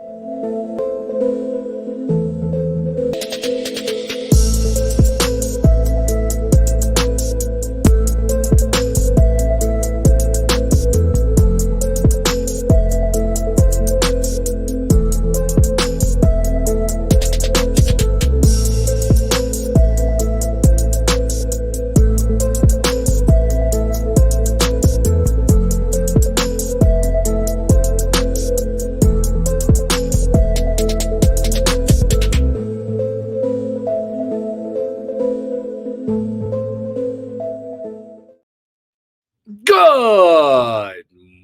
Good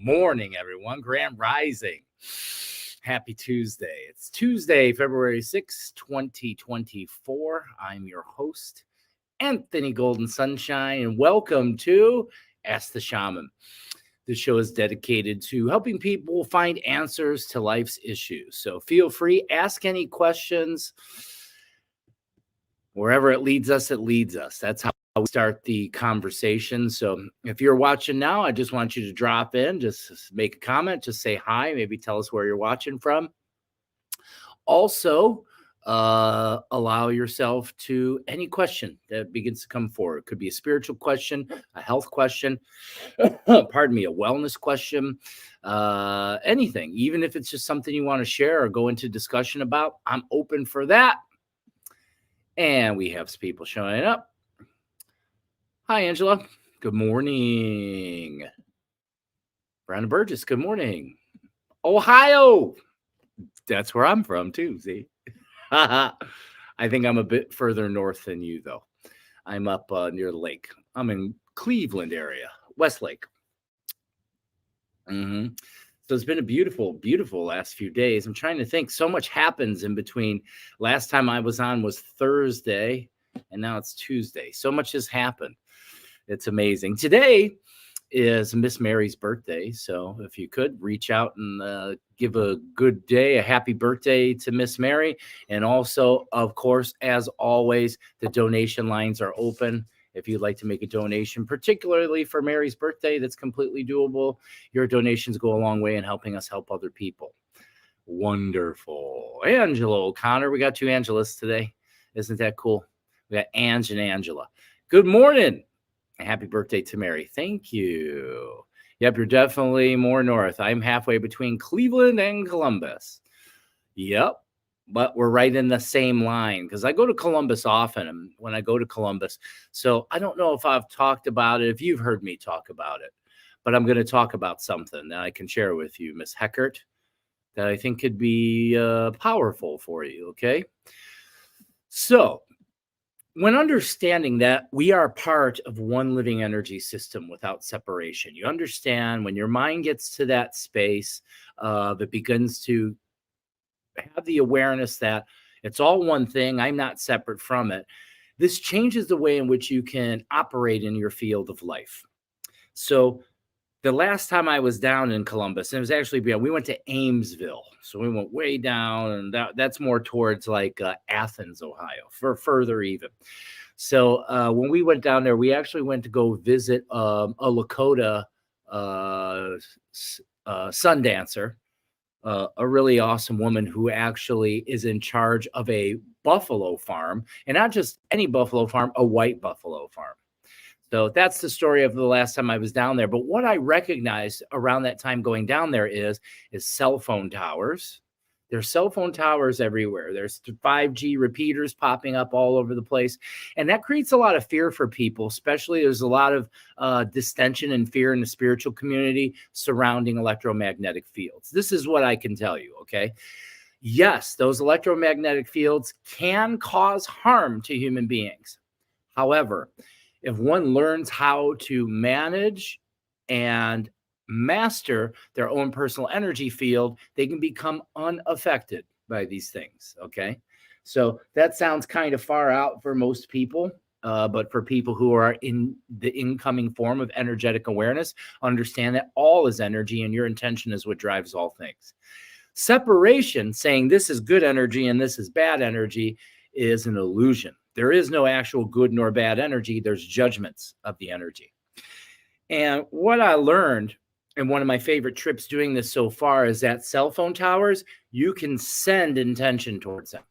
morning, everyone. Grand Rising. Happy Tuesday. It's Tuesday, February 6, 2024. I'm your host, Anthony Golden Sunshine, and welcome to Ask the Shaman. This show is dedicated to helping people find answers to life's issues. So feel free, ask any questions. Wherever it leads us, it leads us. That's how we start the conversation. So if you're watching now, I just want you to drop in, just make a comment, just say hi, maybe tell us where you're watching from. Also, allow yourself to any question that begins to come forward. It could be a spiritual question, a health question, pardon me, a wellness question, anything. Even if it's just something you want to share or go into discussion about, I'm open for that. And we have some people showing up. Hi, Angela. Good morning. Brandon Burgess, good morning. Ohio. That's where I'm from, too, see? I think I'm a bit further north than you, though. I'm up near the lake. I'm in Cleveland area, Westlake. So it's been a beautiful, beautiful last few days. I'm trying to think. So much happens in between. Last time I was on was Thursday, and now it's Tuesday. So much has happened. It's amazing. Today is Miss Mary's birthday. So if you could reach out and give a good day, a happy birthday to Miss Mary. And also, of course, as always, the donation lines are open. If you'd like to make a donation, particularly for Mary's birthday, that's completely doable. Your donations go a long way in helping us help other people. Wonderful. Angela O'Connor. We got two Angelas today. Isn't that cool? We got Ange and Angela. Good morning. Happy birthday to Mary. Thank you. Yep, you're definitely more north. I'm halfway between Cleveland and Columbus. Yep. But we're right in the same line because I go to Columbus often when I go to Columbus. So I don't know if I've talked about it, if you've heard me talk about it, but I'm going to talk about something that I can share with you, Miss Heckert, that I think could be powerful for you. Okay. So when understanding that we are part of one living energy system without separation, you understand when your mind gets to that space, it begins to have the awareness that it's all one thing. I'm not separate from it. This changes the way in which you can operate in your field of life. So the last time I was down in Columbus, and it was actually we went to Amesville. So we went way down, and that's more towards like Athens, Ohio, for further even. So when we went down there, we actually went to go visit a Lakota sun dancer. A really awesome woman who actually is in charge of a buffalo farm, and not just any buffalo farm, a white buffalo farm. So that's the story of the last time I was down there. But what I recognized around that time going down there is cell phone towers. There's cell phone towers everywhere. There's 5G repeaters popping up all over the place. And that creates a lot of fear for people, especially there's a lot of distension and fear in the spiritual community surrounding electromagnetic fields. This is what I can tell you, okay? Yes, those electromagnetic fields can cause harm to human beings. However, if one learns how to manage and master their own personal energy field, they can become unaffected by these things. Okay. So that sounds kind of far out for most people. But for people who are in the incoming form of energetic awareness, understand that all is energy and your intention is what drives all things. Separation, saying this is good energy and this is bad energy, is an illusion. There is no actual good nor bad energy. There's judgments of the energy. And what I learned and one of my favorite trips doing this so far is at cell phone towers. You can send intention towards them.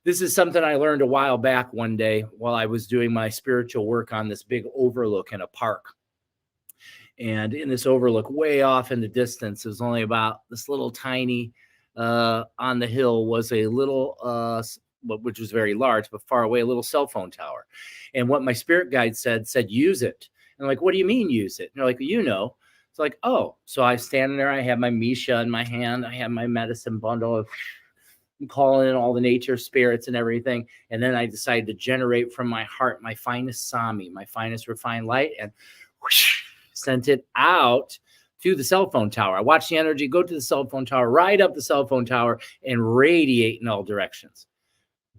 This is something I learned a while back one day while I was doing my spiritual work on this big overlook in a park. And in this overlook, way off in the distance, it was only about this little tiny on the hill was a little, which was very large, but far away, a little cell phone tower. And what my spirit guide said, use it. And I'm like, what do you mean use it? And they're like, you know. It's like, oh, so I stand there, I have my Misha in my hand, I have my medicine bundle of calling in all the nature spirits and everything. And then I decided to generate from my heart my finest Sami, my finest refined light, and whoosh, sent it out to the cell phone tower. I watched the energy go to the cell phone tower, right up the cell phone tower, and radiate in all directions,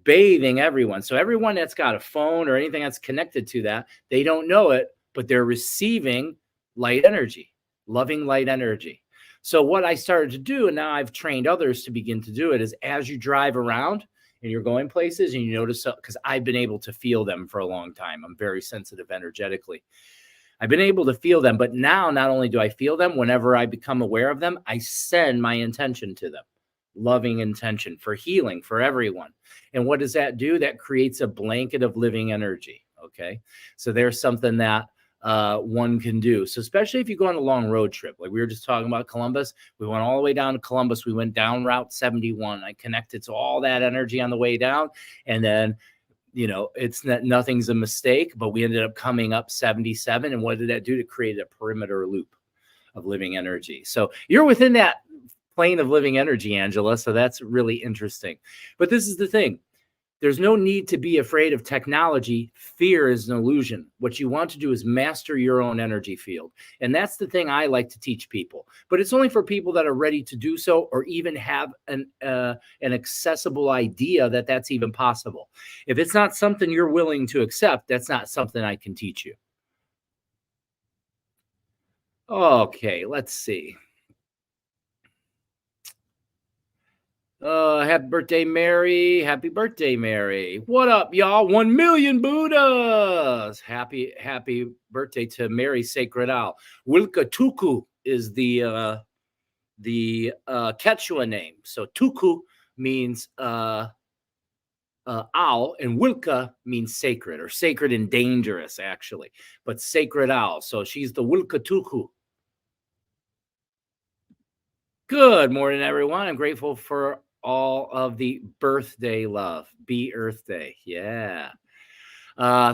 bathing everyone. So everyone that's got a phone or anything that's connected to that, they don't know it, but they're receiving light energy, loving light energy. So what I started to do, and now I've trained others to begin to do it, is as you drive around and you're going places and you notice, because I've been able to feel them for a long time. I'm very sensitive energetically. I've been able to feel them, but now not only do I feel them, whenever I become aware of them, I send my intention to them, loving intention for healing for everyone. And what does that do? That creates a blanket of living energy. Okay. So there's something that one can do. So especially if you go on a long road trip, like we were just talking about Columbus, we went all the way down to Columbus. We went down Route 71. I connected to all that energy on the way down. And then, you know, it's not, nothing's a mistake, but we ended up coming up 77. And what did that do? To create a perimeter loop of living energy. So you're within that plane of living energy, Angela. So that's really interesting. But this is the thing. There's no need to be afraid of technology. Fear is an illusion. What you want to do is master your own energy field. And that's the thing I like to teach people. But it's only for people that are ready to do so, or even have an accessible idea that that's even possible. If it's not something you're willing to accept, that's not something I can teach you. Okay, let's see. Happy birthday, Mary. Happy birthday, Mary. What up, y'all? 1 million Buddhas. Happy birthday to Mary Sacred Owl. Wilka Tuku is the Quechua name. So Tuku means owl, and Wilka means sacred, or sacred and dangerous, actually. But sacred owl. So she's the Wilka Tuku. Good morning, everyone. I'm grateful for all of the birthday love. Be Earth Day. Yeah.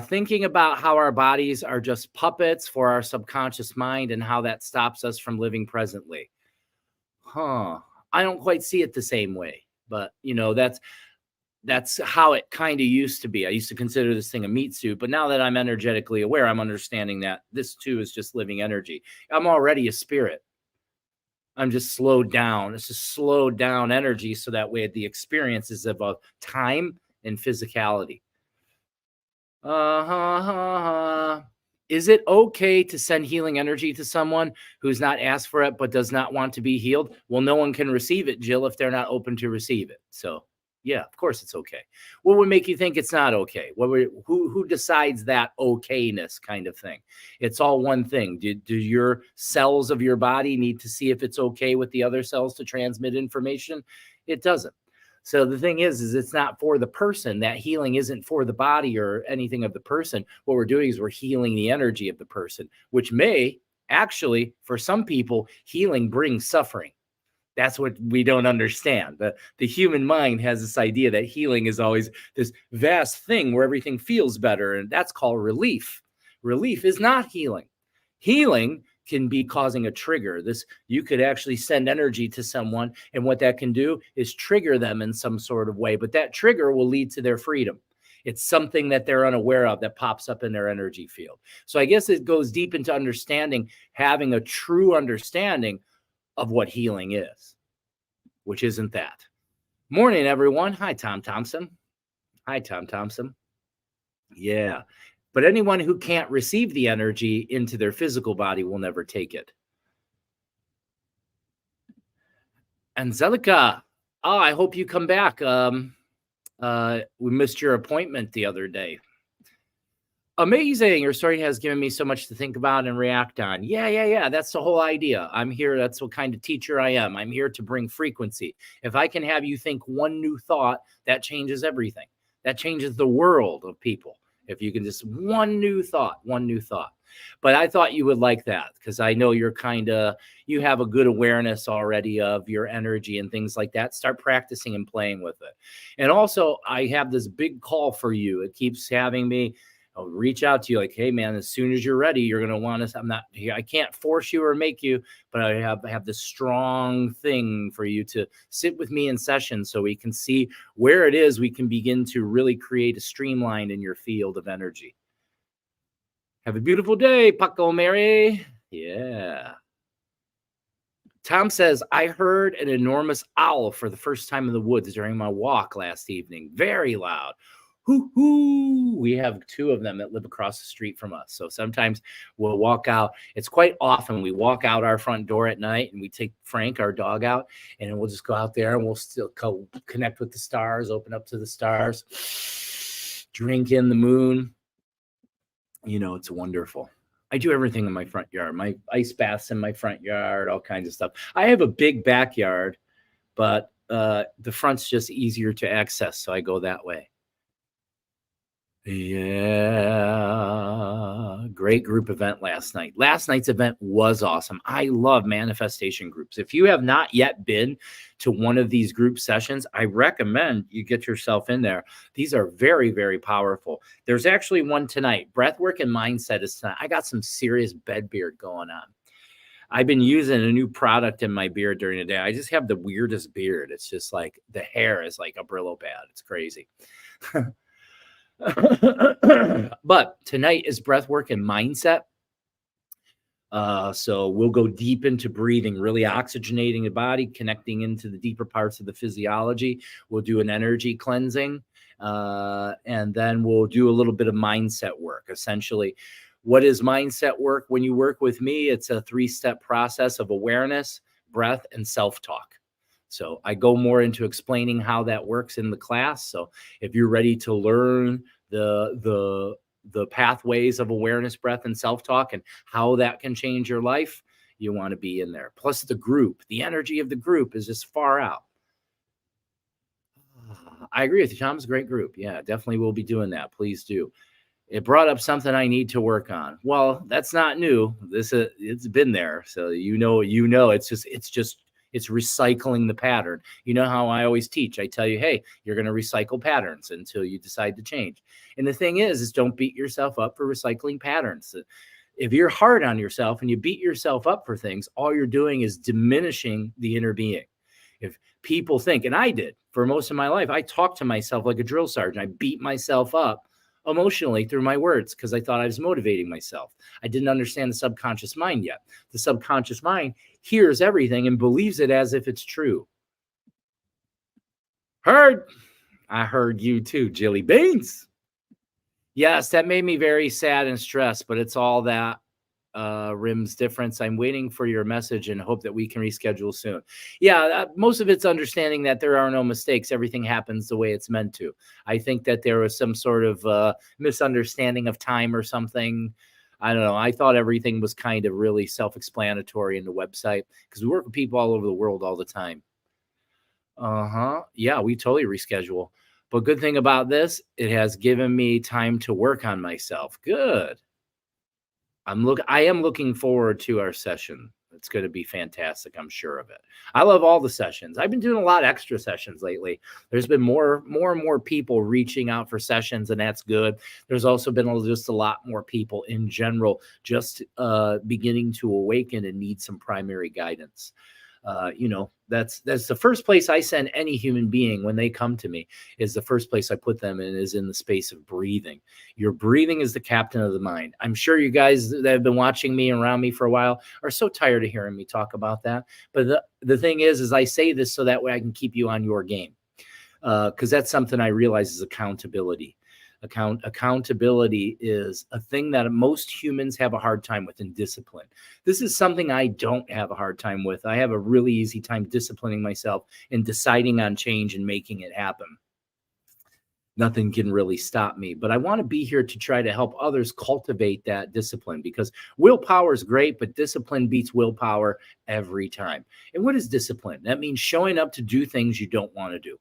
Thinking about how our bodies are just puppets for our subconscious mind and how that stops us from living presently. I don't quite see it the same way, but you know, that's how it kind of used to be. I used to consider this thing a meat suit, but now that I'm energetically aware, I'm understanding that this too is just living energy. I'm already a spirit. I'm just slowed down. It's just slowed down energy. So that way the experience is of time and physicality. Is it okay to send healing energy to someone who's not asked for it, but does not want to be healed? Well, no one can receive it, Jill, if they're not open to receive it. So yeah, of course it's okay. What would make you think it's not okay? Who decides that okayness kind of thing? It's all one thing. Do your cells of your body need to see if it's okay with the other cells to transmit information? It doesn't. So the thing is it's not for the person. That healing isn't for the body or anything of the person. What we're doing is we're healing the energy of the person, which may actually, for some people, healing brings suffering. That's what we don't understand. The human mind has this idea that healing is always this vast thing where everything feels better, and that's called relief. Relief is not healing. Healing can be causing a trigger. You could actually send energy to someone, and what that can do is trigger them in some sort of way, but that trigger will lead to their freedom. It's something that they're unaware of that pops up in their energy field. So I guess it goes deep into understanding, having a true understanding of what healing is, which isn't that. Morning, everyone. Hi, Tom Thompson. Hi, Tom Thompson. Yeah. But anyone who can't receive the energy into their physical body will never take it. Angelica, I hope you come back. We missed your appointment the other day. Amazing. Your story has given me so much to think about and react on. Yeah. That's the whole idea. I'm here. That's what kind of teacher I am. I'm here to bring frequency. If I can have you think one new thought, that changes everything. That changes the world of people. If you can just one new thought, one new thought. But I thought you would like that because I know you have a good awareness already of your energy and things like that. Start practicing and playing with it. And also, I have this big call for you. It keeps having me. I'll reach out to you like, hey man, as soon as you're ready, you're gonna want to. I'm not here. I can't force you or make you, but I have this strong thing for you to sit with me in session so we can see where it is we can begin to really create a streamline in your field of energy. Have a beautiful day, Paqo Mary. Yeah. Tom says, I heard an enormous owl for the first time in the woods during my walk last evening. Very loud. Hoo hoo. We have two of them that live across the street from us. So sometimes we'll walk out. It's quite often we walk out our front door at night and we take Frank, our dog, out, and then we'll just go out there and we'll still connect with the stars, open up to the stars, drink in the moon. You know, it's wonderful. I do everything in my front yard. My ice baths in my front yard, all kinds of stuff. I have a big backyard, but the front's just easier to access, so I go that way. Yeah, great group event last night. Last night's event was awesome. I love manifestation groups. If you have not yet been to one of these group sessions, I recommend you get yourself in there. These are very, very powerful. There's actually one tonight. Breathwork and mindset is tonight. I got some serious bed beard going on. I've been using a new product in my beard during the day. I just have the weirdest beard. It's just like the hair is like a Brillo pad. It's crazy. But tonight is breathwork and mindset. So we'll go deep into breathing, really oxygenating the body, connecting into the deeper parts of the physiology. We'll do an energy cleansing, and then we'll do a little bit of mindset work. Essentially, what is mindset work? When you work with me, it's a 3-step process of awareness, breath, and self-talk. So I go more into explaining how that works in the class. So if you're ready to learn the pathways of awareness, breath, and self-talk and how that can change your life, you want to be in there. Plus the group, the energy of the group is just far out. I agree with you, Tom. It's a great group. Yeah, definitely we'll be doing that. Please do. It brought up something I need to work on. Well, that's not new. It's been there. So it's recycling the pattern. You know how I always teach. I tell you, hey, you're going to recycle patterns until you decide to change. And the thing is don't beat yourself up for recycling patterns. If you're hard on yourself and you beat yourself up for things, all you're doing is diminishing the inner being. If people think, and I did for most of my life, I talked to myself like a drill sergeant. I beat myself up emotionally through my words because I thought I was motivating myself. I didn't understand the subconscious mind yet. The subconscious mind hears everything and believes it as if it's true. I heard you too, Jilly Beans. Yes, that made me very sad and stressed, but it's all that Rim's difference. I'm waiting for your message and hope that we can reschedule soon. Yeah, most of it's understanding that there are no mistakes. Everything happens the way it's meant to. I think that there was some sort of misunderstanding of time or something. I don't know. I thought everything was kind of really self-explanatory in the website because we work with people all over the world all the time. Yeah, we totally reschedule. But good thing about this, it has given me time to work on myself. Good. I am looking forward to our session. It's going to be fantastic. I'm sure of it. I love all the sessions. I've been doing a lot of extra sessions lately. There's been more and more people reaching out for sessions, and that's good. There's also been just a lot more people in general just beginning to awaken and need some primary guidance. That's the first place I send any human being when they come to me. Is the first place I put them in is in the space of breathing. Your breathing is the captain of the mind. I'm sure you guys that have been watching me and around me for a while are so tired of hearing me talk about that. But the thing is I say this so that way I can keep you on your game, because that's something I realize is accountability. Accountability is a thing that most humans have a hard time with in discipline. This is something I don't have a hard time with. I have a really easy time disciplining myself and deciding on change and making it happen. nothing can really stop me. But I want to be here to try to help others cultivate that discipline, because willpower is great, but discipline beats willpower every time. And what is discipline? That means showing up to do things you don't want to do,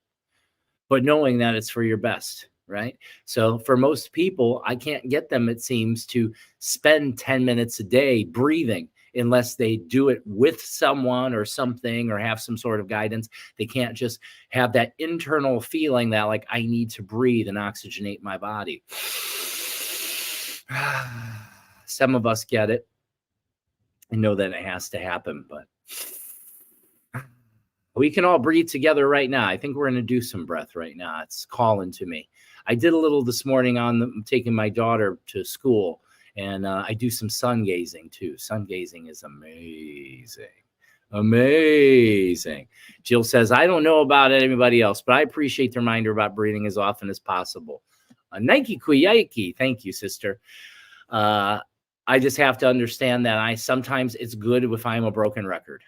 but knowing that it's for your best, right? So for most people, I can't get them, it seems, to spend 10 minutes a day breathing unless they do it with someone or something or have some sort of guidance. They can't just have that internal feeling that, like, I need to breathe and oxygenate my body. Some of us get it and know that it has to happen, but we can all breathe together right now. I think we're going to do some breath right now. It's calling to me. I did a little this morning taking my daughter to school, and I do some sun gazing too. Sun gazing is amazing. Amazing. Jill says, I don't know about anybody else, but I appreciate the reminder about breathing as often as possible. Nike Kuyaki. Thank you, sister. I just have to understand that sometimes it's good if I'm a broken record.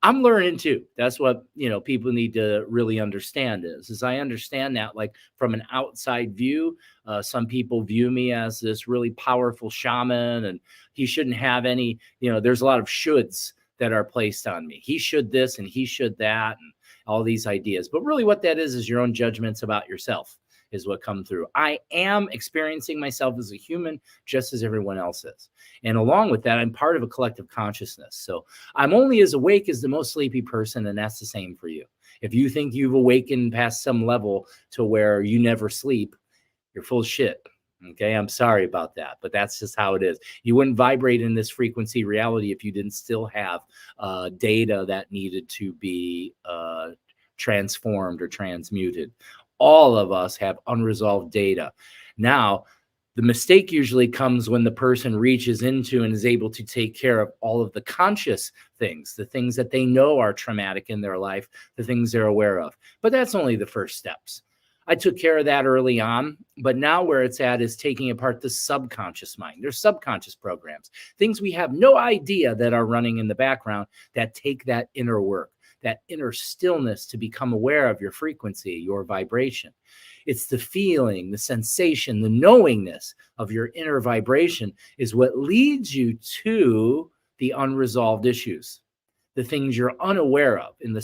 I'm learning too. That's what, people need to really understand is I understand that, like, from an outside view, some people view me as this really powerful shaman, and he shouldn't have any, there's a lot of shoulds that are placed on me. He should this and he should that, and all these ideas. But really what that is your own judgments about yourself is what come through. I am experiencing myself as a human just as everyone else is. And along with that, I'm part of a collective consciousness. So I'm only as awake as the most sleepy person, and that's the same for you. If you think you've awakened past some level to where you never sleep, you're full of shit. Okay, I'm sorry about that, but that's just how it is. You wouldn't vibrate in this frequency reality if you didn't still have data that needed to be transformed or transmuted. All of us have unresolved data. Now, the mistake usually comes when the person reaches into and is able to take care of all of the conscious things, the things that they know are traumatic in their life, the things they're aware of. But that's only the first steps. I took care of that early on, but now where it's at is taking apart the subconscious mind. There's subconscious programs, things we have no idea that are running in the background that take that inner work, that inner stillness to become aware of your frequency, your vibration. It's the feeling, the sensation, the knowingness of your inner vibration is what leads you to the unresolved issues, the things you're unaware of in the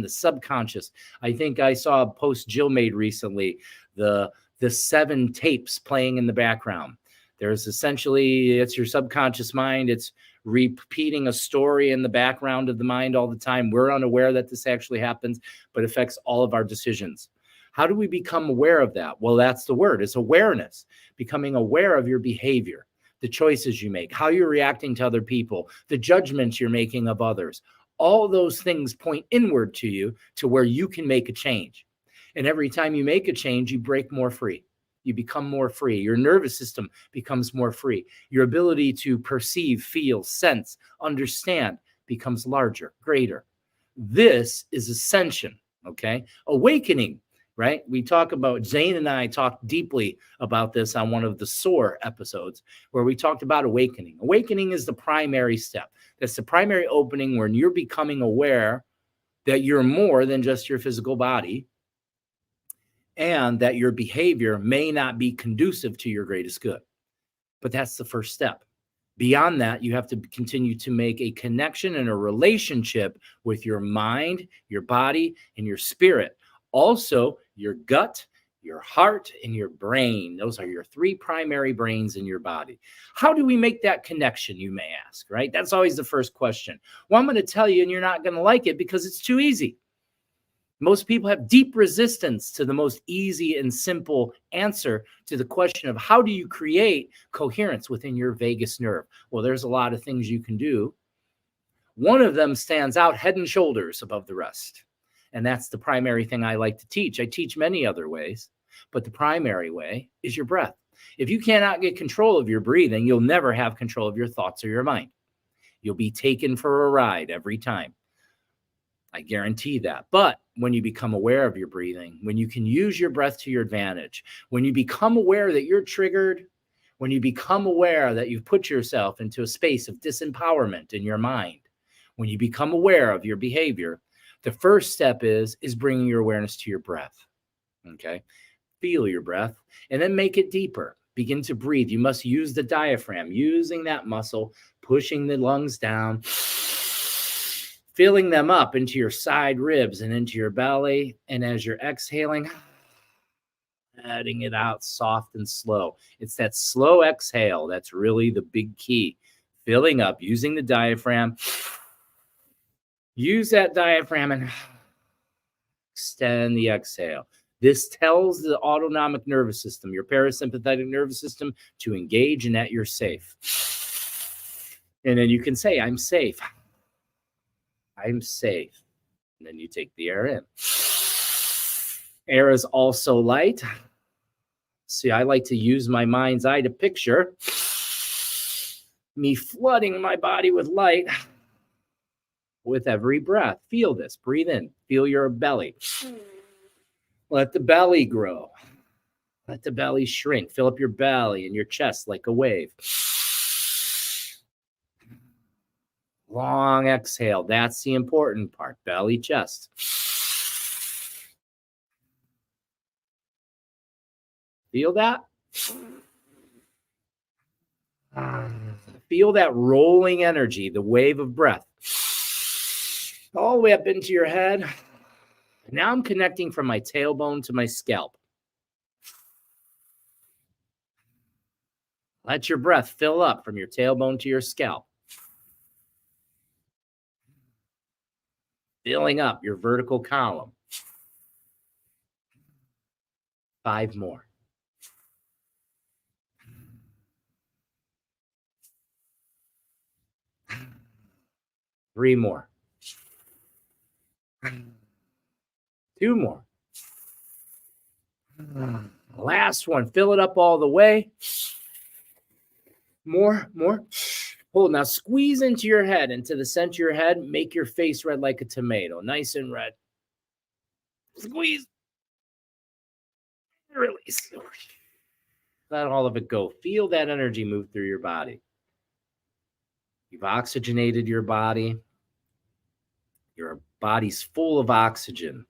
subconscious. I think I saw a post Jill made recently, the 7 tapes playing in the background. There's essentially, it's your subconscious mind. It's repeating a story in the background of the mind all the time. We're unaware that this actually happens, but affects all of our decisions. How do we become aware of that? Well, that's the word. It's awareness, becoming aware of your behavior, the choices you make, how you're reacting to other people, the judgments you're making of others. All those things point inward to you, to where you can make a change. And every time you make a change, you break more free. You become more free. Your nervous system becomes more free. Your ability to perceive, feel, sense, understand becomes larger, greater. This is ascension, okay? Awakening, right? We talk about, Zane and I talked deeply about this on one of the SOAR episodes, where we talked about awakening. Awakening is the primary step. That's the primary opening when you're becoming aware that you're more than just your physical body, and that your behavior may not be conducive to your greatest good. But that's the first step. Beyond that, you have to continue to make a connection and a relationship with your mind, your body, and your spirit. Also, your gut, your heart, and your brain. Those are your 3 primary brains in your body. How do we make that connection, you may ask, right? That's always the first question. Well, I'm going to tell you, and you're not going to like it because it's too easy. Most people have deep resistance to the most easy and simple answer to the question of how do you create coherence within your vagus nerve? Well, there's a lot of things you can do. One of them stands out head and shoulders above the rest. And that's the primary thing I like to teach. I teach many other ways, but the primary way is your breath. If you cannot get control of your breathing, you'll never have control of your thoughts or your mind. You'll be taken for a ride every time. I guarantee that. But when you become aware of your breathing, when you can use your breath to your advantage, when you become aware that you're triggered, when you become aware that you've put yourself into a space of disempowerment in your mind, when you become aware of your behavior, the first step is bringing your awareness to your breath. Okay. Feel your breath and then make it deeper. Begin to breathe. You must use the diaphragm, using that muscle, pushing the lungs down, filling them up into your side ribs and into your belly. And as you're exhaling, letting it out soft and slow. It's that slow exhale that's really the big key. Filling up, using the diaphragm. Use that diaphragm and extend the exhale. This tells the autonomic nervous system, your parasympathetic nervous system, to engage and that you're safe. And then you can say, I'm safe. I'm safe. And then you take the air in. Air is also light. See, I like to use my mind's eye to picture me flooding my body with light with every breath. Feel this. Breathe in. Feel your belly. Let the belly grow. Let the belly shrink. Fill up your belly and your chest like a wave. Long exhale. That's the important part. Belly, chest. Feel that? Feel that rolling energy, the wave of breath. All the way up into your head. Now I'm connecting from my tailbone to my scalp. Let your breath fill up from your tailbone to your scalp. Filling up your vertical column. 5 more. 3 more. 2 more. Last one. Fill it up all the way. More. Hold. Now squeeze into your head, into the center of your head. Make your face red like a tomato. Nice and red. Squeeze. Release. Let all of it go. Feel that energy move through your body. You've oxygenated your body. Your body's full of oxygen.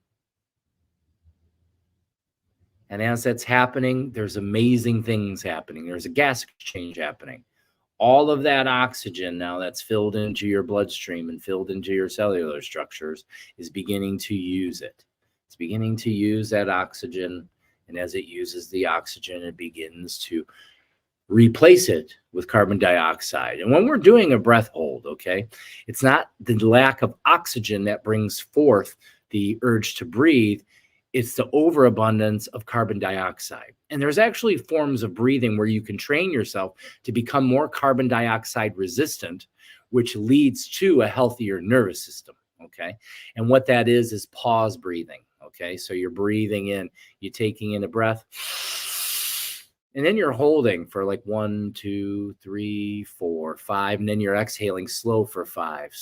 And as that's happening, there's amazing things happening. There's a gas exchange happening. All of that oxygen now that's filled into your bloodstream and filled into your cellular structures is beginning to use it. It's beginning to use that oxygen. And as it uses the oxygen, it begins to replace it with carbon dioxide. And when we're doing a breath hold, okay, it's not the lack of oxygen that brings forth the urge to breathe. It's the overabundance of carbon dioxide. And there's actually forms of breathing where you can train yourself to become more carbon dioxide resistant, which leads to a healthier nervous system. Okay. And what that is pause breathing. Okay. So you're breathing in, you're taking in a breath, and then you're holding for like 1, 2, 3, 4, 5. And then you're exhaling slow for 5.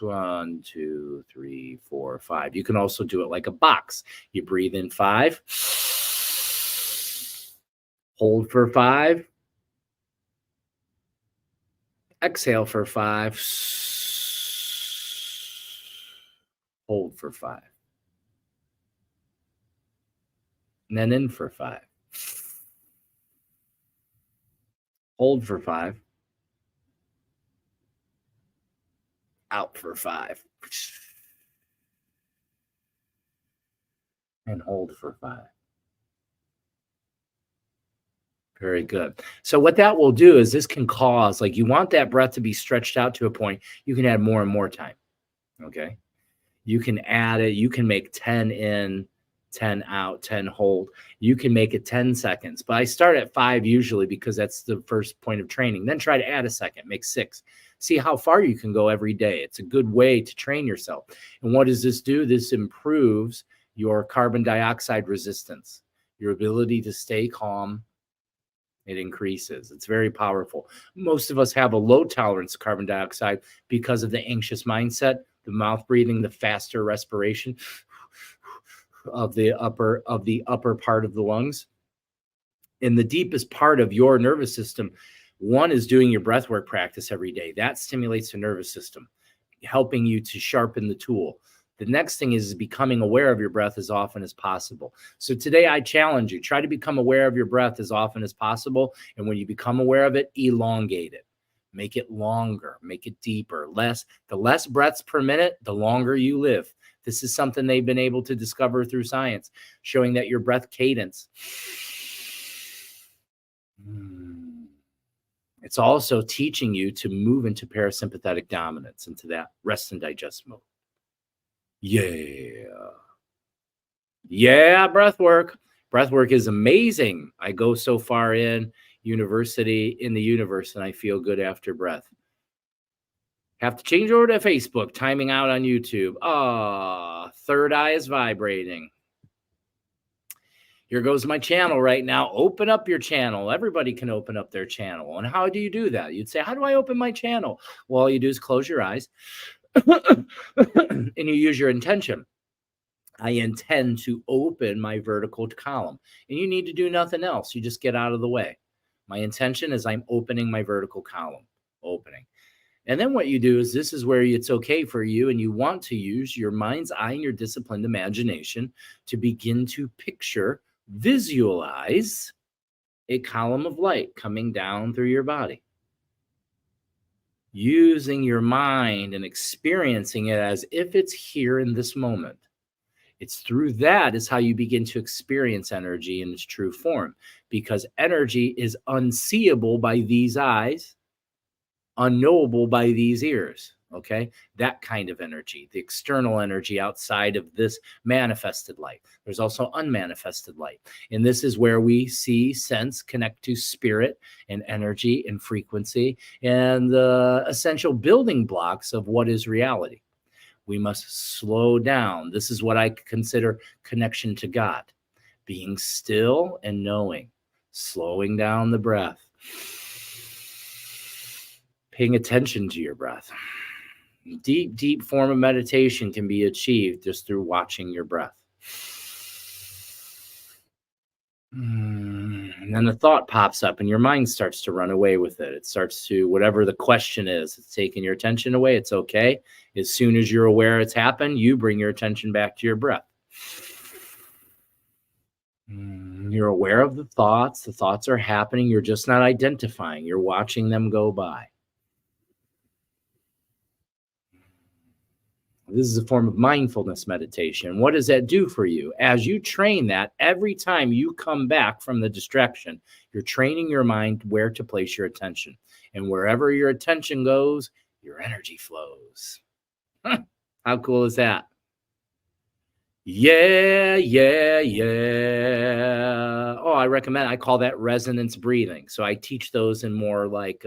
1, 2, 3, 4, 5. You can also do it like a box. You breathe in 5. Hold for 5. Exhale for 5. Hold for 5. And then in for 5. Hold for 5. Out for 5. And hold for 5. Very good. So what that will do is this can cause, like, you want that breath to be stretched out to a point, you can add more and more time. Okay. You can add it. You can make 10 in, 10 out, 10 hold. You can make it 10 seconds, but I start at 5 usually because that's the first point of training. Then try to add a second, make 6. See how far you can go every day. It's a good way to train yourself. And what does this do? This improves your carbon dioxide resistance, your ability to stay calm. It increases. It's very powerful. Most of us have a low tolerance of carbon dioxide because of the anxious mindset, the mouth breathing, the faster respiration of the upper part of the lungs. In the deepest part of your nervous system, one is doing your breathwork practice every day. That stimulates the nervous system, helping you to sharpen the tool. The next thing is becoming aware of your breath as often as possible. So today I challenge you, try to become aware of your breath as often as possible. And when you become aware of it, elongate it. Make it longer, make it deeper. The less breaths per minute, the longer you live. This is something they've been able to discover through science, showing that your breath cadence. It's also teaching you to move into parasympathetic dominance, into that rest and digest mode. Yeah, breath work. Breath work is amazing. I go so far in the universe, and I feel good after breath. Have to change over to Facebook, timing out on YouTube. Third eye is vibrating. Here goes my channel right now. Open up your channel. Everybody can open up their channel. And how do you do that? You'd say, how do I open my channel? Well, all you do is close your eyes and you use your intention. I intend to open my vertical column, and you need to do nothing else. You just get out of the way. My intention is I'm opening my vertical column, opening. And then what you do is, this is where it's okay for you, and you want to use your mind's eye and your disciplined imagination to begin to visualize a column of light coming down through your body. Using your mind and experiencing it as if it's here in this moment. It's through that is how you begin to experience energy in its true form, because energy is unseeable by these eyes, unknowable by these ears. Okay, that kind of energy, the external energy outside of this manifested light. There's also unmanifested light. And this is where we see, sense, connect to spirit and energy and frequency and the essential building blocks of what is reality. We must slow down. This is what I consider connection to God. Being still and knowing, slowing down the breath, paying attention to your breath. Deep, deep form of meditation can be achieved just through watching your breath. And then the thought pops up and your mind starts to run away with it. It starts to, whatever the question is, it's taking your attention away. It's okay. As soon as you're aware it's happened, you bring your attention back to your breath. You're aware of the thoughts. The thoughts are happening. You're just not identifying. You're watching them go by. This is a form of mindfulness meditation. What does that do for you? As you train that, every time you come back from the distraction, you're training your mind where to place your attention. And wherever your attention goes, your energy flows. How cool is that? Yeah. Oh, I call that resonance breathing. So I teach those in more like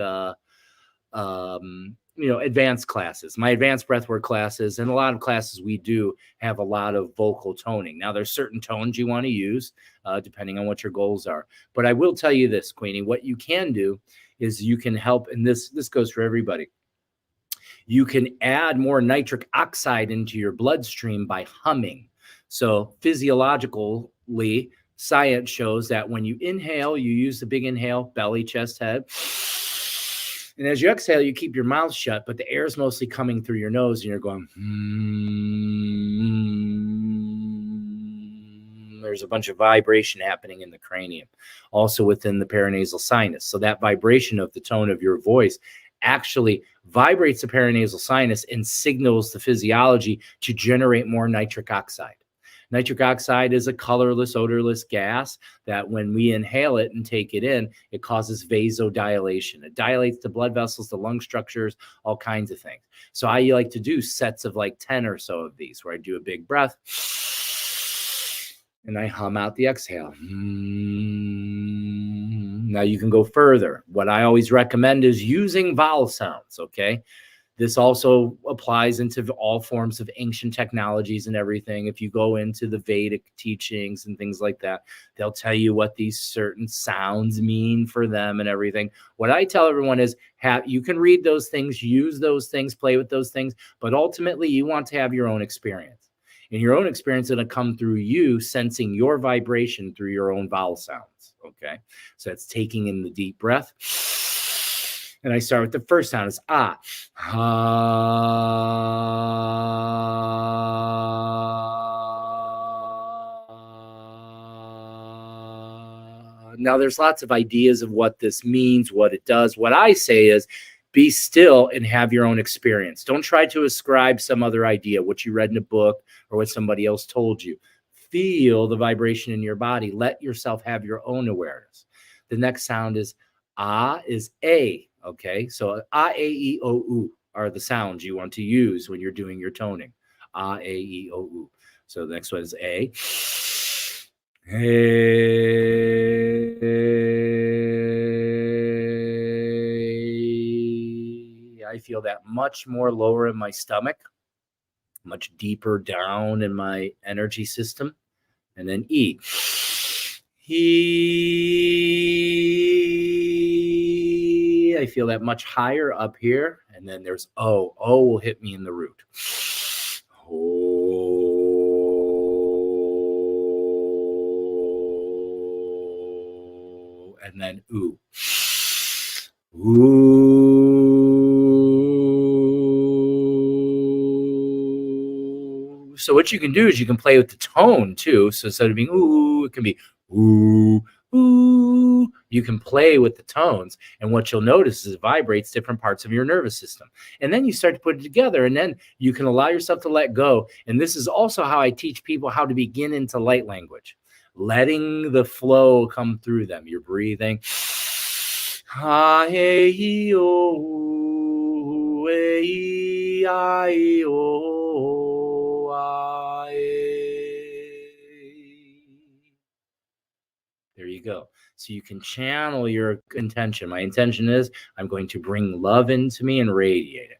advanced classes. My advanced breathwork classes and a lot of classes we do have a lot of vocal toning. Now, there's certain tones you want to use depending on what your goals are. But I will tell you this, Queenie, what you can do is you can help, and this goes for everybody. You can add more nitric oxide into your bloodstream by humming. So physiologically, science shows that when you inhale, you use the big inhale, belly, chest, head. And as you exhale, you keep your mouth shut, but the air is mostly coming through your nose, and you're going, There's a bunch of vibration happening in the cranium, also within the paranasal sinus. So that vibration of the tone of your voice actually vibrates the paranasal sinus and signals the physiology to generate more nitric oxide. Nitric oxide is a colorless, odorless gas that when we inhale it and take it in, it causes vasodilation. It dilates the blood vessels, the lung structures, all kinds of things. So I like to do sets of like 10 or so of these where I do a big breath and I hum out the exhale. Now you can go further. What I always recommend is using vowel sounds, okay? This also applies into all forms of ancient technologies and everything. If you go into the Vedic teachings and things like that, they'll tell you what these certain sounds mean for them and everything. What I tell everyone is you can read those things, use those things, play with those things, but ultimately you want to have your own experience. And your own experience is going to come through you sensing your vibration through your own vowel sounds, okay? So that's taking in the deep breath. And I start with the first sound. It's ah. Now, there's lots of ideas of what this means, what it does. What I say is be still and have your own experience. Don't try to ascribe some other idea, what you read in a book or what somebody else told you. Feel the vibration in your body. Let yourself have your own awareness. The next sound is ah, is a. Okay, so ah, a, e, o, u are the sounds you want to use when you're doing your toning. Ah, a, e, o, u. So the next one is a. Hey. I feel that much more lower in my stomach, much deeper down in my energy system. And then E. He. I feel that much higher up here. And then there's O. O will hit me in the root. O. And then oo. Ooh. So what you can do is you can play with the tone too. So instead of being ooh, it can be ooh, ooh. You can play with the tones, and what you'll notice is it vibrates different parts of your nervous system. And then you start to put it together, and then you can allow yourself to let go. And this is also how I teach people how to begin into light language, letting the flow come through them. You're breathing. Ha, hey, oh, hey, I, oh, I. There you go. So you can channel your intention. My intention is I'm going to bring love into me and radiate it.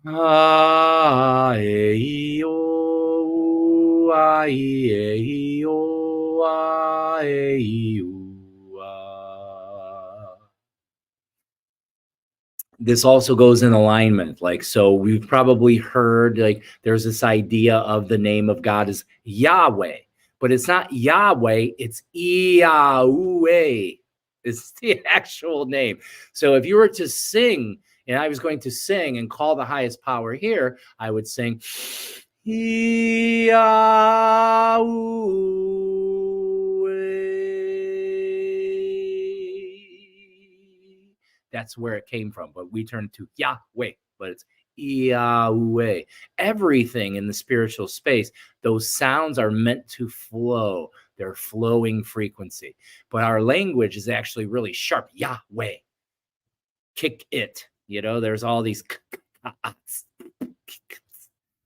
Ah, hey, oh, I, hey, oh, I, hey, oh. This also goes in alignment. Like, so we've probably heard like there's this idea of the name of God is Yahweh, but it's not Yahweh, it's Yahweh. It's the actual name. So if you were to sing, and I was going to sing and call the highest power here, I would sing Yahweh. That's where it came from, but we turned to Yahweh, but it's Yahweh. Everything in the spiritual space, those sounds are meant to flow. They're flowing frequency. But our language is actually really sharp. Yahweh. Kick it. You know, there's all these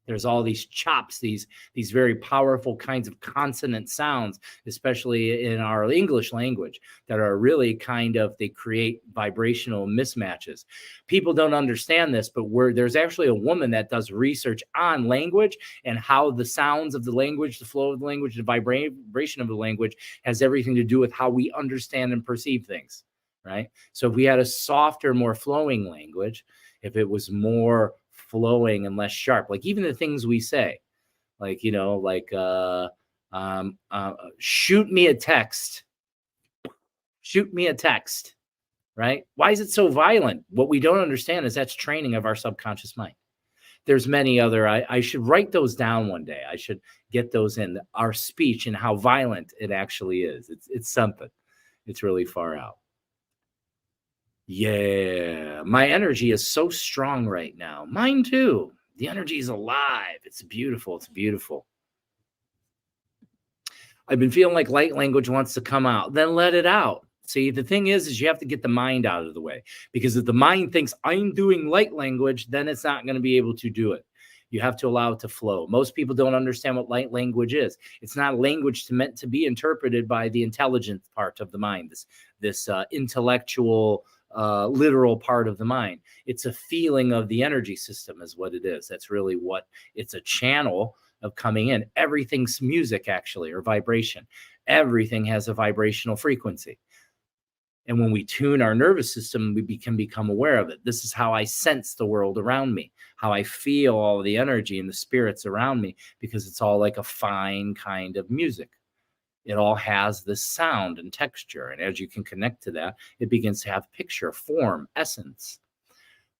there's all these chops, these very powerful kinds of consonant sounds, especially in our English language, that are really kind of, they create vibrational mismatches. People don't understand this, but there's actually a woman that does research on language and how the sounds of the language, the flow of the language, the vibration of the language has everything to do with how we understand and perceive things, right? So if we had a softer, more flowing language, if it was more flowing and less sharp, like even the things we say, like, you know, like shoot me a text, right? Why is it so violent? What we don't understand is that's training of our subconscious mind. There's many other, I should write those down one day. I should get those in our speech and how violent it actually is. It's something. It's really far out. Yeah, my energy is so strong right now. Mine too. The energy is alive. It's beautiful. It's beautiful. I've been feeling like light language wants to come out. Then let it out. See, the thing is you have to get the mind out of the way, because if the mind thinks I'm doing light language, then it's not going to be able to do it. You have to allow it to flow. Most people don't understand what light language is. It's not a language meant to be interpreted by the intelligent part of the mind, this intellectual, literal part of the mind. It's a feeling of the energy system is what it is. That's really what it's a channel of coming in. Everything's music, actually, or vibration. Everything has a vibrational frequency. And when we tune our nervous system, we can become aware of it. This is how I sense the world around me, how I feel all the energy and the spirits around me, because it's all like a fine kind of music. It all has this sound and texture. And as you can connect to that, it begins to have picture, form, essence.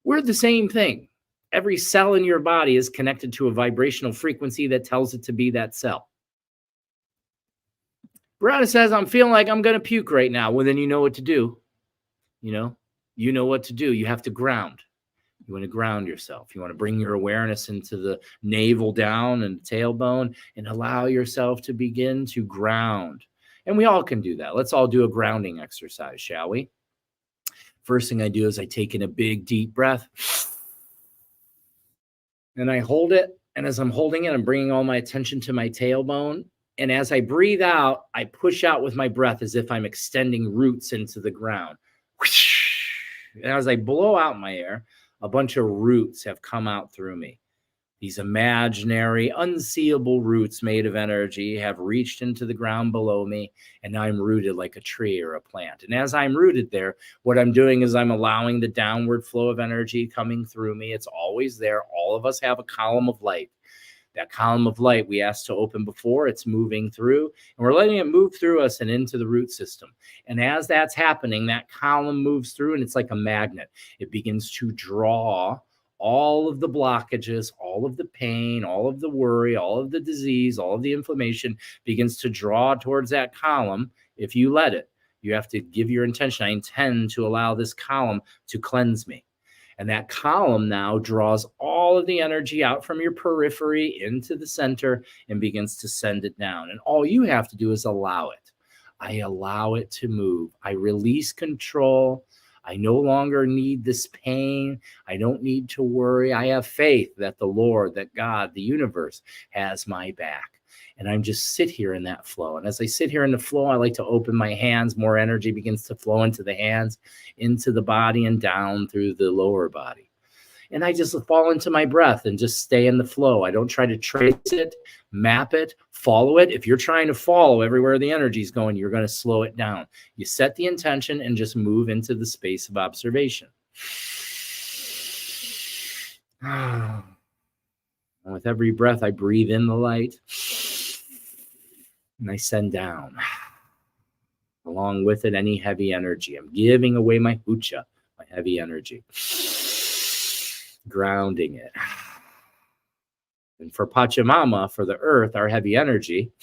We're the same thing. Every cell in your body is connected to a vibrational frequency that tells it to be that cell. Brad says, I'm feeling like I'm going to puke right now. Well, then you know what to do. You know what to do. You have to ground. You want to ground yourself. You want to bring your awareness into the navel down and tailbone and allow yourself to begin to ground. And we all can do that. Let's all do a grounding exercise, shall we? First thing I do is I take in a big, deep breath and I hold it. And as I'm holding it, I'm bringing all my attention to my tailbone. And as I breathe out, I push out with my breath as if I'm extending roots into the ground. And as I blow out my air, a bunch of roots have come out through me. These imaginary, unseeable roots made of energy have reached into the ground below me, and now I'm rooted like a tree or a plant. And as I'm rooted there, what I'm doing is I'm allowing the downward flow of energy coming through me. It's always there. All of us have a column of light. That column of light we asked to open before, it's moving through, and we're letting it move through us and into the root system. And as that's happening, that column moves through, and it's like a magnet. It begins to draw all of the blockages, all of the pain, all of the worry, all of the disease, all of the inflammation begins to draw towards that column if you let it. You have to give your intention. I intend to allow this column to cleanse me. And that column now draws all of the energy out from your periphery into the center and begins to send it down. And all you have to do is allow it. I allow it to move. I release control. I no longer need this pain. I don't need to worry. I have faith that the Lord, that God, the universe has my back. And I'm just sit here in that flow. And as I sit here in the flow, I like to open my hands. More energy begins to flow into the hands, into the body, and down through the lower body. And I just fall into my breath and just stay in the flow. I don't try to trace it, map it, follow it. If you're trying to follow everywhere the energy is going, you're going to slow it down. You set the intention and just move into the space of observation. And with every breath, I breathe in the light. And I send down, along with it, any heavy energy. I'm giving away my hucha, my heavy energy, grounding it. And for Pachamama, for the earth, our heavy energy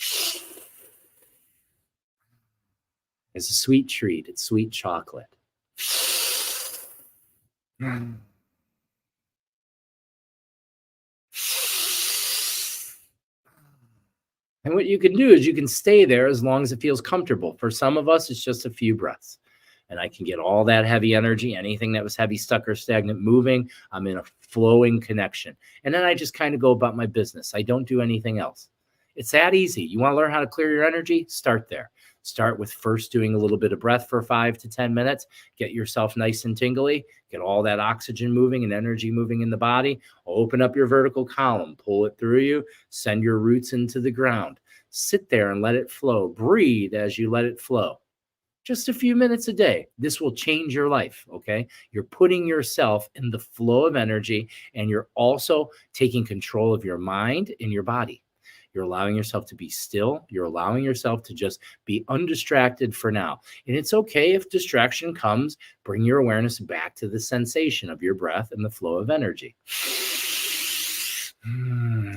is a sweet treat. It's sweet chocolate. And what you can do is you can stay there as long as it feels comfortable. For some of us, it's just a few breaths. And I can get all that heavy energy, anything that was heavy, stuck, or stagnant moving. I'm in a flowing connection. And then I just kind of go about my business. I don't do anything else. It's that easy. You want to learn how to clear your energy? Start there. Start with first doing a little bit of breath for 5 to 10 minutes. Get yourself nice and tingly. Get all that oxygen moving and energy moving in the body. Open up your vertical column. Pull it through you. Send your roots into the ground. Sit there and let it flow. Breathe as you let it flow. Just a few minutes a day. This will change your life, okay? You're putting yourself in the flow of energy, and you're also taking control of your mind and your body. You're allowing yourself to be still. You're allowing yourself to just be undistracted for now. And it's okay if distraction comes. Bring your awareness back to the sensation of your breath and the flow of energy.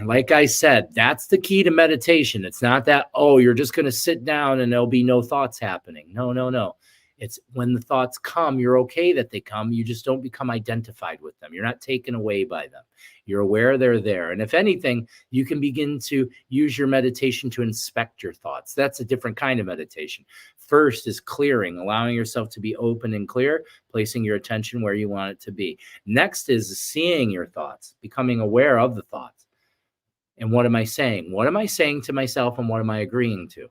Like I said, that's the key to meditation. It's not that, oh, you're just going to sit down and there'll be no thoughts happening. No. It's when the thoughts come, you're okay that they come. You just don't become identified with them. You're not taken away by them. You're aware they're there. And if anything, you can begin to use your meditation to inspect your thoughts. That's a different kind of meditation. First is clearing, allowing yourself to be open and clear, placing your attention where you want it to be. Next is seeing your thoughts, becoming aware of the thoughts. And what am I saying? What am I saying to myself, and what am I agreeing to?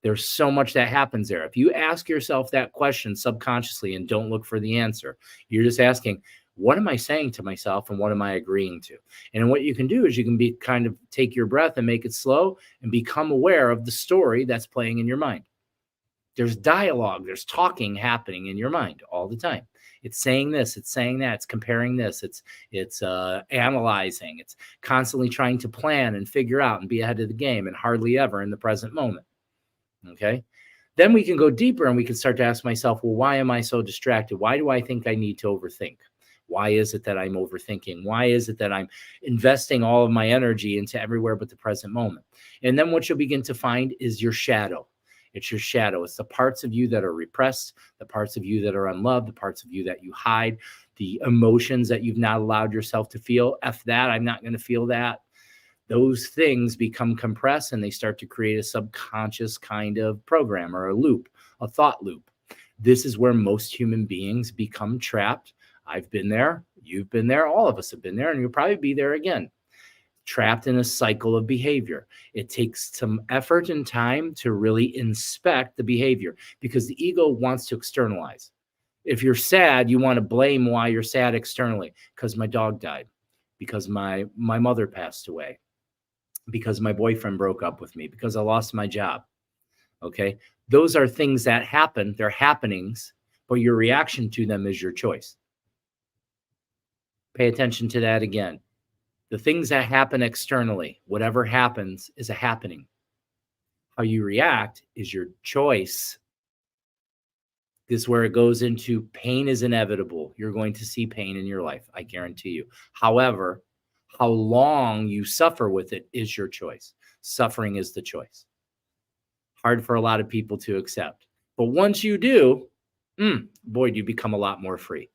There's so much that happens there. If you ask yourself that question subconsciously and don't look for the answer, you're just asking, what am I saying to myself and what am I agreeing to? And what you can do is you can be kind of take your breath and make it slow and become aware of the story that's playing in your mind. There's dialogue, there's talking happening in your mind all the time. It's saying this, it's saying that, it's comparing this, it's analyzing, it's constantly trying to plan and figure out and be ahead of the game, and hardly ever in the present moment. Okay. Then we can go deeper and we can start to ask myself, well, why am I so distracted? Why do I think I need to overthink? Why is it that I'm overthinking? Why is it that I'm investing all of my energy into everywhere but the present moment? And then what you'll begin to find is your shadow. It's your shadow. It's the parts of you that are repressed, the parts of you that are unloved, the parts of you that you hide, the emotions that you've not allowed yourself to feel. F that, I'm not going to feel that. Those things become compressed and they start to create a subconscious kind of program or a loop, a thought loop. This is where most human beings become trapped. I've been there. You've been there. All of us have been there, and you'll probably be there again. Trapped in a cycle of behavior. It takes some effort and time to really inspect the behavior because the ego wants to externalize. If you're sad, you want to blame why you're sad externally, because my dog died, because my mother passed away, because my boyfriend broke up with me, because I lost my job. Okay. Those are things that happen. They're happenings, but your reaction to them is your choice. Pay attention to that again. The things that happen externally, whatever happens is a happening. How you react is your choice. This is where it goes into pain is inevitable. You're going to see pain in your life, I guarantee you. However, how long you suffer with it is your choice. Suffering is the choice. Hard for a lot of people to accept. But once you do, boy, do you become a lot more free.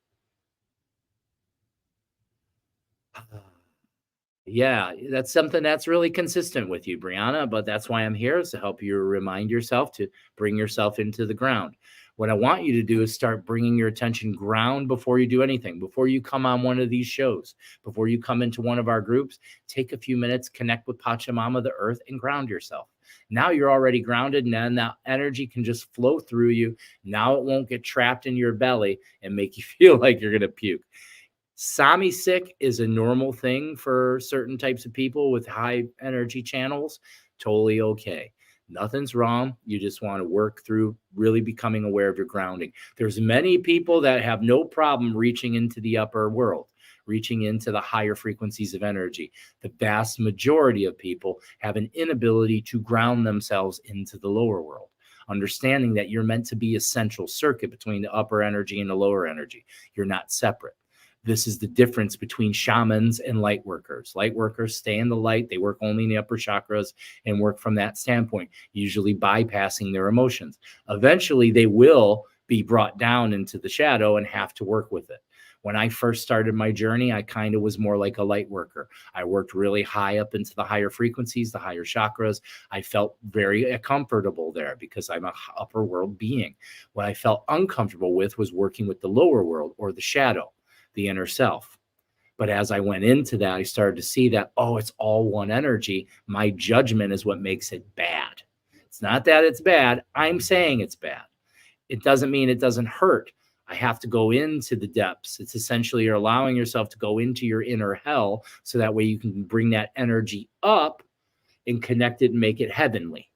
Yeah, that's something that's really consistent with you, Brianna, but that's why I'm here, is to help you remind yourself to bring yourself into the ground. What I want you to do is start bringing your attention ground before you do anything, before you come on one of these shows, before you come into one of our groups. Take a few minutes, connect with Pachamama, the earth, and ground yourself. Now you're already grounded, and then that energy can just flow through you. Now it won't get trapped in your belly and make you feel like you're going to puke. Sami sick is a normal thing for certain types of people with high energy channels. Totally okay. Nothing's wrong. You just want to work through really becoming aware of your grounding. There's many people that have no problem reaching into the upper world, reaching into the higher frequencies of energy. The vast majority of people have an inability to ground themselves into the lower world. Understanding that you're meant to be a central circuit between the upper energy and the lower energy. You're not separate. This is the difference between shamans and light workers. Light workers stay in the light. They work only in the upper chakras and work from that standpoint, usually bypassing their emotions. Eventually, they will be brought down into the shadow and have to work with it. When I first started my journey, I kind of was more like a light worker. I worked really high up into the higher frequencies, the higher chakras. I felt very comfortable there because I'm an upper world being. What I felt uncomfortable with was working with the lower world or the shadow, the inner self. But as I went into that, I started to see that, oh, it's all one energy. My judgment is what makes it bad. It's not that it's bad. I'm saying it's bad. It doesn't mean it doesn't hurt. I have to go into the depths. It's essentially you're allowing yourself to go into your inner hell so that way you can bring that energy up and connect it and make it heavenly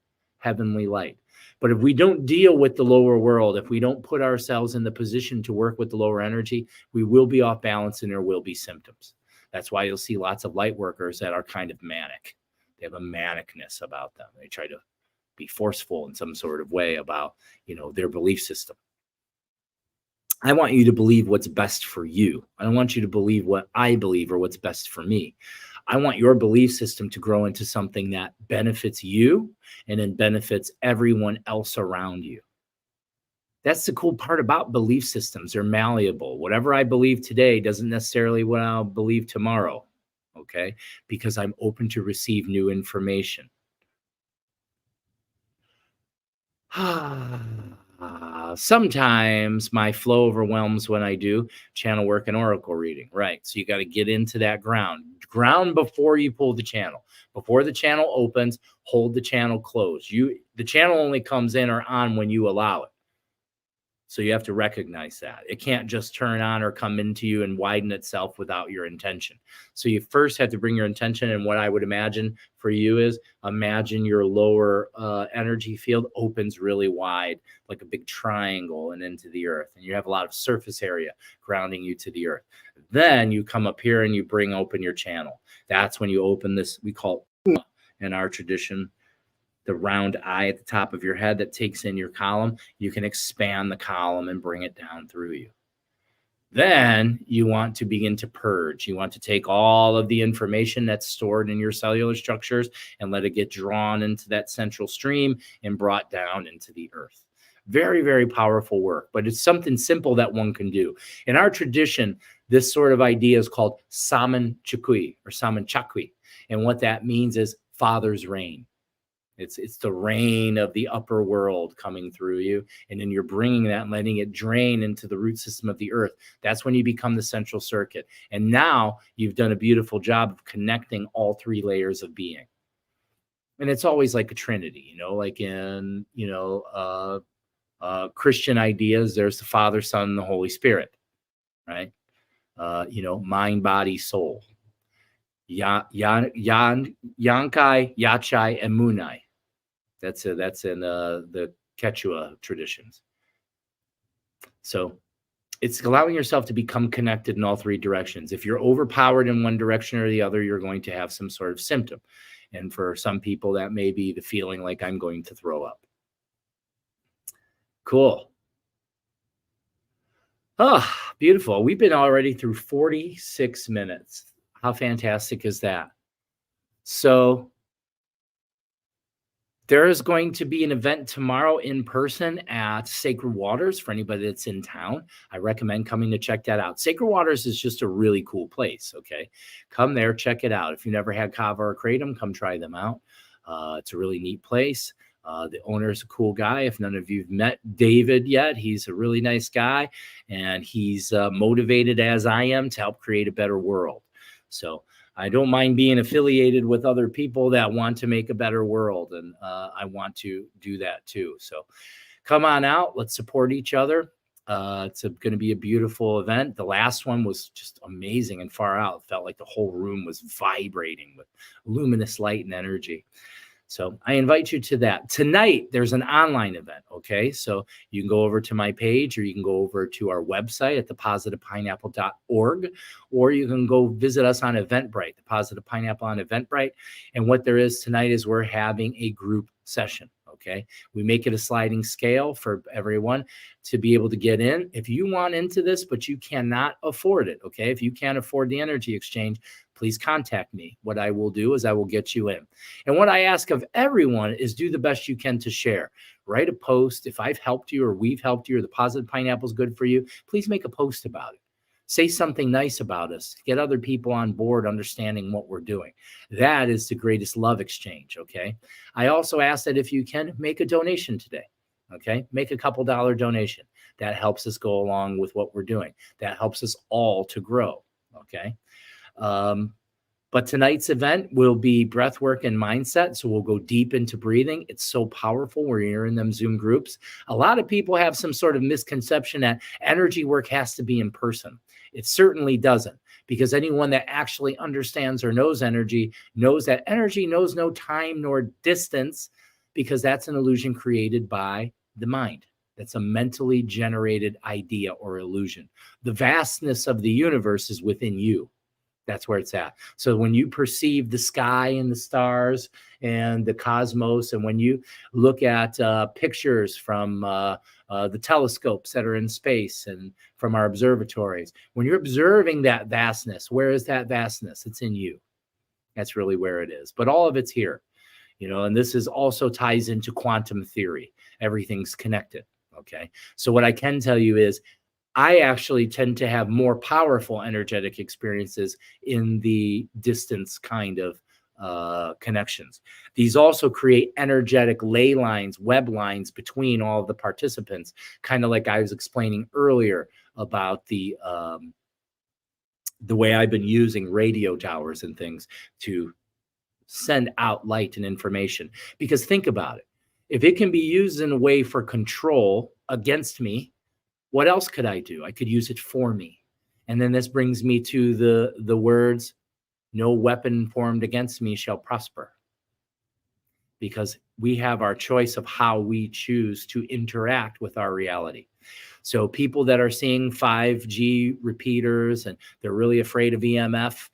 light. But if we don't deal with the lower world, if we don't put ourselves in the position to work with the lower energy, we will be off balance and there will be symptoms. That's why you'll see lots of light workers that are kind of manic. They have a manicness about them. They try to be forceful in some sort of way about, their belief system. I want you to believe what's best for you. I don't want you to believe what I believe or what's best for me. I want your belief system to grow into something that benefits you and then benefits everyone else around you. That's the cool part about belief systems. They're malleable. Whatever I believe today doesn't necessarily what I'll believe tomorrow. Okay? Because I'm open to receive new information. Sometimes my flow overwhelms when I do channel work and oracle reading. Right. So you got to get into that ground before you pull the channel. Before the channel opens, hold the channel closed. The channel only comes in or on when you allow it. So you have to recognize that. It can't just turn on or come into you and widen itself without your intention. So you first have to bring your intention. And what I would imagine for you is imagine your lower energy field opens really wide, like a big triangle and into the earth. And you have a lot of surface area grounding you to the earth. Then you come up here and you bring open your channel. That's when you open this, we call it in our tradition, the round eye at the top of your head that takes in your column. You can expand the column and bring it down through you. Then you want to begin to purge. You want to take all of the information that's stored in your cellular structures and let it get drawn into that central stream and brought down into the earth. Very, very powerful work, but it's something simple that one can do. In our tradition, this sort of idea is called Saman Chakui or Saman Chakui. And what that means is Father's reign. It's the rain of the upper world coming through you. And then you're bringing that and letting it drain into the root system of the earth. That's when you become the central circuit. And now you've done a beautiful job of connecting all three layers of being. And it's always like a trinity, like in, Christian ideas, there's the Father, Son, and the Holy Spirit, right? Mind, body, soul. Yankai, Yachai, and Munai. That's in the Quechua traditions. So it's allowing yourself to become connected in all three directions. If you're overpowered in one direction or the other, you're going to have some sort of symptom. And for some people, that may be the feeling like I'm going to throw up. Cool. Oh, beautiful. We've been already through 46 minutes. How fantastic is that? So there is going to be an event tomorrow in person at Sacred Waters for anybody that's in town. I recommend coming to check that out. Sacred Waters is just a really cool place, okay? Come there, check it out. If you never had kava or kratom, come try them out. It's a really neat place. The owner is a cool guy. If none of you've met David yet, he's a really nice guy, and he's motivated as I am to help create a better world. So I don't mind being affiliated with other people that want to make a better world, and I want to do that too. So come on out. Let's support each other. It's going to be a beautiful event. The last one was just amazing and far out. It felt like the whole room was vibrating with luminous light and energy. So I invite you to that. Tonight, there's an online event, okay? So you can go over to my page, or you can go over to our website at thepositivepineapple.org, or you can go visit us on Eventbrite, The Positive Pineapple on Eventbrite. And what there is tonight is we're having a group session, okay? We make it a sliding scale for everyone to be able to get in. If you want into this, but you cannot afford it, okay? If you can't afford the energy exchange, please contact me. What I will do is I will get you in. And what I ask of everyone is do the best you can to share. Write a post. If I've helped you or we've helped you or the Positive Pineapple is good for you, please make a post about it. Say something nice about us. Get other people on board understanding what we're doing. That is the greatest love exchange, okay? I also ask that if you can, make a donation today, okay? Make a couple $1 donation. That helps us go along with what we're doing. That helps us all to grow, okay? But tonight's event will be breath work and mindset. So we'll go deep into breathing. It's so powerful when you're in them Zoom groups. A lot of people have some sort of misconception that energy work has to be in person. It certainly doesn't, because anyone that actually understands or knows energy knows that energy knows no time nor distance, because that's an illusion created by the mind. That's a mentally generated idea or illusion. The vastness of the universe is within you. That's where it's at. So when you perceive the sky and the stars and the cosmos, and when you look at pictures from the telescopes that are in space and from our observatories, when you're observing that vastness, where is that vastness? It's in you. That's really where it is. But all of it's here, and this is also ties into quantum theory. Everything's connected. Okay. So what I can tell you is, I actually tend to have more powerful energetic experiences in the distance kind of connections. These also create energetic ley lines, web lines between all of the participants, kind of like I was explaining earlier about the way I've been using radio towers and things to send out light and information. Because think about it. If it can be used in a way for control against me, what else could I do? I could use it for me. And then this brings me to the words, no weapon formed against me shall prosper. Because we have our choice of how we choose to interact with our reality. So people that are seeing 5G repeaters and they're really afraid of EMF,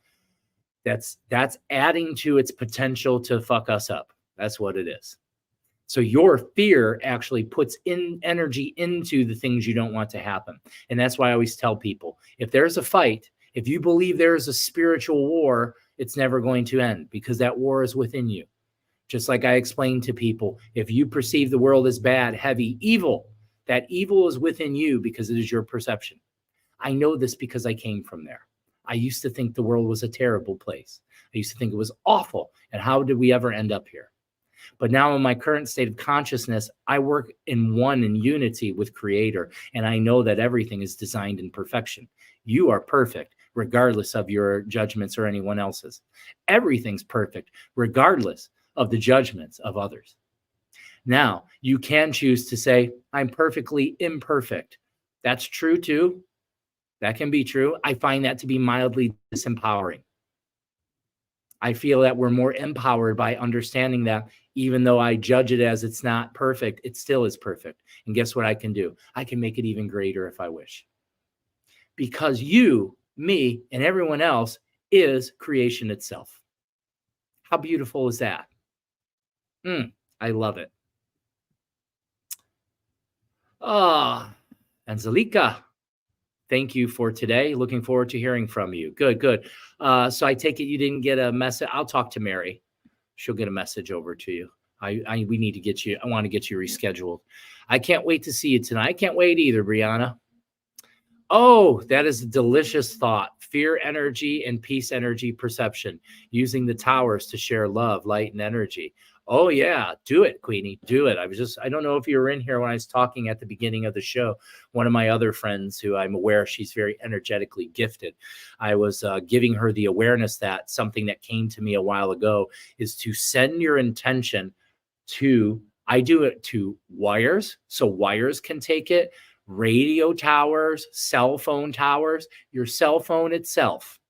that's adding to its potential to fuck us up. That's what it is. So your fear actually puts in energy into the things you don't want to happen. And that's why I always tell people, if there's a fight, if you believe there is a spiritual war, it's never going to end because that war is within you. Just like I explained to people, if you perceive the world as bad, heavy, evil, that evil is within you because it is your perception. I know this because I came from there. I used to think the world was a terrible place. I used to think it was awful. And how did we ever end up here? But now in my current state of consciousness, I work in unity with Creator. And I know that everything is designed in perfection. You are perfect, regardless of your judgments or anyone else's. Everything's perfect, regardless of the judgments of others. Now, you can choose to say, I'm perfectly imperfect. That's true too. That can be true. I find that to be mildly disempowering. I feel that we're more empowered by understanding that even though I judge it as it's not perfect, it still is perfect. And guess what I can do? I can make it even greater if I wish. Because you, me, and everyone else is creation itself. How beautiful is that? I love it. Angelica, thank you for today. Looking forward to hearing from you. Good. So I take it you didn't get a message. I'll talk to Mary. She'll get a message over to you. We need to get you. I want to get you rescheduled. I can't wait to see you tonight. I can't wait either, Brianna. Oh, that is a delicious thought. Fear energy and peace energy perception, using the towers to share love, light, and energy. Oh, yeah. Do it, Queenie. Do it. I don't know if you were in here when I was talking at the beginning of the show. One of my other friends who I'm aware she's very energetically gifted. I was giving her the awareness that something that came to me a while ago is to send your intention to, I do it to wires, so wires can take it, radio towers, cell phone towers, your cell phone itself,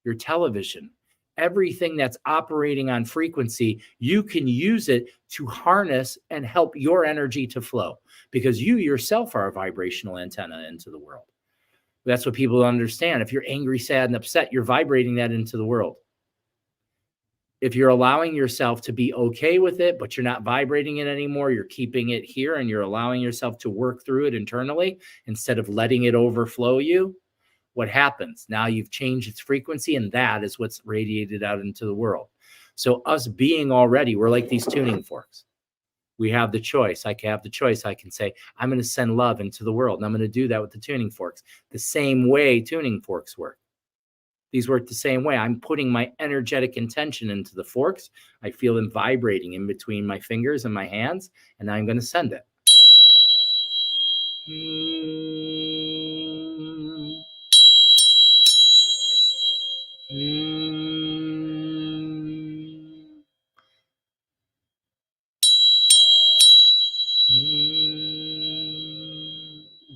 your television, everything that's operating on frequency, you can use it to harness and help your energy to flow because you yourself are a vibrational antenna into the world. That's what people understand. If you're angry, sad, and upset, you're vibrating that into the world. If you're allowing yourself to be okay with it, but you're not vibrating it anymore, you're keeping it here and you're allowing yourself to work through it internally instead of letting it overflow you, what happens? Now you've changed its frequency and that is what's radiated out into the world. So us being already, we're like these tuning forks. We have the choice. I can have the choice. I can say, I'm going to send love into the world. And I'm going to do that with the tuning forks, the same way tuning forks work. These work the same way. I'm putting my energetic intention into the forks. I feel them vibrating in between my fingers and my hands, and I'm going to send it.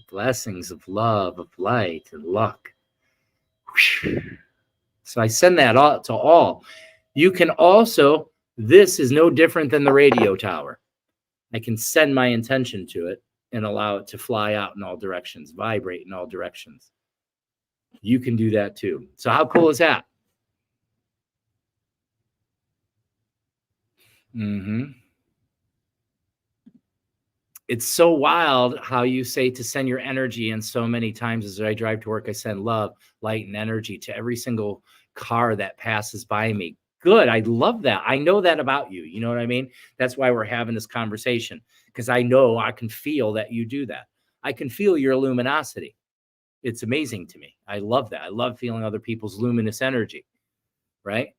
Blessings of love, of light, and luck. So I send that out to all. You can also, this is no different than the radio tower. I can send my intention to it and allow it to fly out in all directions, vibrate in all directions. You can do that too. So how cool is that? It's so wild how you say to send your energy, and so many times as I drive to work, I send love, light, and energy to every single car that passes by me. Good. I love that. I know that about you. You know what I mean? That's why we're having this conversation, because I know I can feel that you do that. I can feel your luminosity. It's amazing to me. I love that. I love feeling other people's luminous energy, right?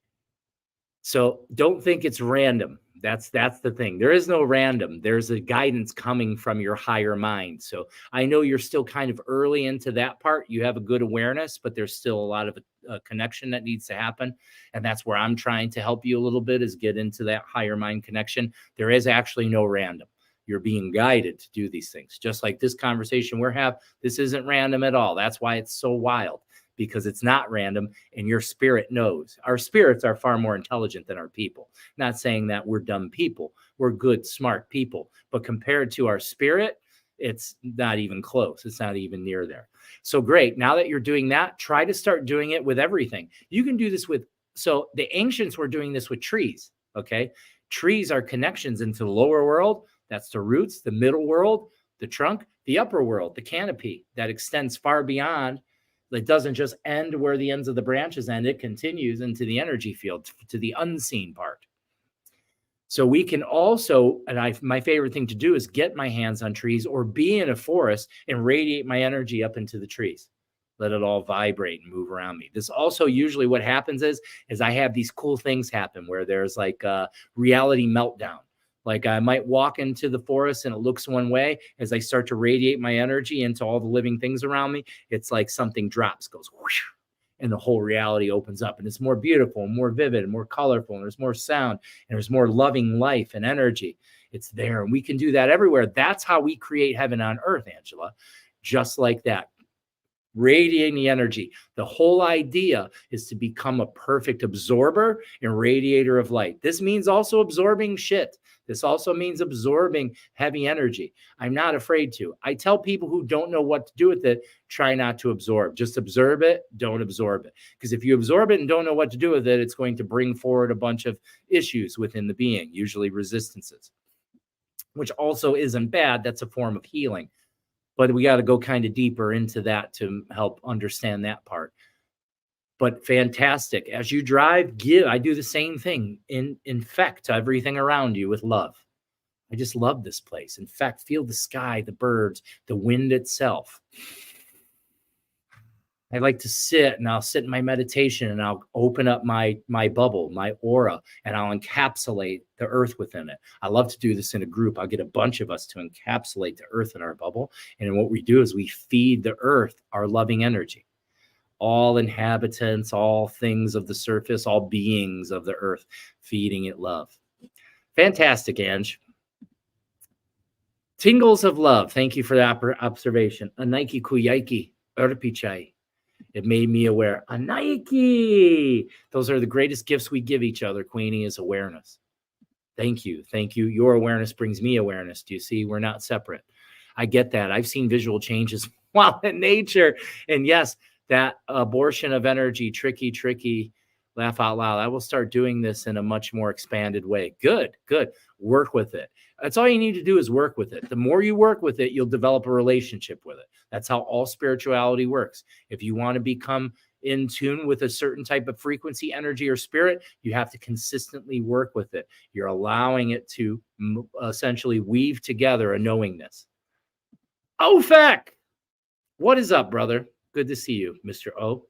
So don't think it's random. That's the thing. There is no random. There's a guidance coming from your higher mind. So I know you're still kind of early into that part. You have a good awareness, but there's still a lot of connection that needs to happen. And that's where I'm trying to help you a little bit, is get into that higher mind connection. There is actually no random. You're being guided to do these things. Just like this conversation we're having, this isn't random at all. That's why it's so wild. Because it's not random and your spirit knows. Our spirits are far more intelligent than our people. Not saying that we're dumb people. We're good, smart people. But compared to our spirit, it's not even close. It's not even near there. So great. Now that you're doing that, try to start doing it with everything. You can do this with, so the ancients were doing this with trees, okay? Trees are connections into the lower world. That's the roots, the middle world, the trunk, the upper world, the canopy that extends far beyond. It doesn't just end where the ends of the branches end. It continues into the energy field, to the unseen part. So we can also, and my favorite thing to do is get my hands on trees or be in a forest and radiate my energy up into the trees. Let it all vibrate and move around me. This also usually what happens is I have these cool things happen where there's like a reality meltdown. Like I might walk into the forest and it looks one way. As I start to radiate my energy into all the living things around me, it's like something drops, goes whoosh, and the whole reality opens up, and it's more beautiful and more vivid and more colorful, and there's more sound and there's more loving life and energy. It's there, and we can do that everywhere. That's how we create heaven on earth, Angela. Just like that. Radiating the energy. The whole idea is to become a perfect absorber and radiator of light. This means also absorbing shit. This also means absorbing heavy energy. I'm not afraid to. I tell people who don't know what to do with it, try not to absorb. Just observe it, don't absorb it. Because if you absorb it and don't know what to do with it, it's going to bring forward a bunch of issues within the being, usually resistances, which also isn't bad. That's a form of healing. But we got to go kind of deeper into that to help understand that part. But fantastic. As you drive, give. I do the same thing. Infect everything around you with love. I just love this place. In fact, feel the sky, the birds, the wind itself. I like to sit, and I'll sit in my meditation, and I'll open up my bubble, my aura, and I'll encapsulate the earth within it. I love to do this in a group. I'll get a bunch of us to encapsulate the earth in our bubble. And what we do is we feed the earth our loving energy. All inhabitants, all things of the surface, all beings of the earth, feeding it love. Fantastic, Ange. Tingles of love. Thank you for that observation. Anaiki kuyaiki, urpichai. It made me aware. A Nike. Those are the greatest gifts we give each other, Queenie, is awareness. Thank you. Thank you. Your awareness brings me awareness. Do you see? We're not separate. I get that. I've seen visual changes while in nature. And yes, that abortion of energy, tricky, laugh out loud. I will start doing this in a much more expanded way. Good. Work with it. That's all you need to do is work with it. The more you work with it, you'll develop a relationship with it. That's how all spirituality works. If you want to become in tune with a certain type of frequency, energy, or spirit, you have to consistently work with it. You're allowing it to essentially weave together a knowingness. Ofek! What is up, brother? Good to see you, Mr. O.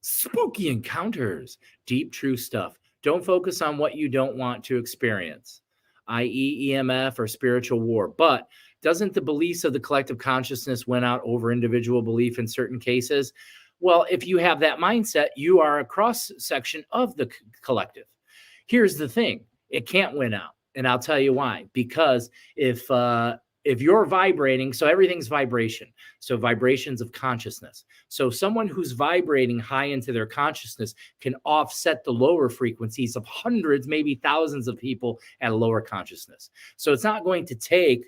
Spooky encounters. Deep, true stuff. Don't focus on what you don't want to experience, i.e. EMF or spiritual war. But doesn't the beliefs of the collective consciousness win out over individual belief in certain cases? Well, if you have that mindset, you are a cross-section of the collective. Here's the thing. It can't win out. And I'll tell you why. Because if you're vibrating, so everything's vibration. So vibrations of consciousness. So someone who's vibrating high into their consciousness can offset the lower frequencies of hundreds, maybe thousands of people at a lower consciousness. So it's not going to take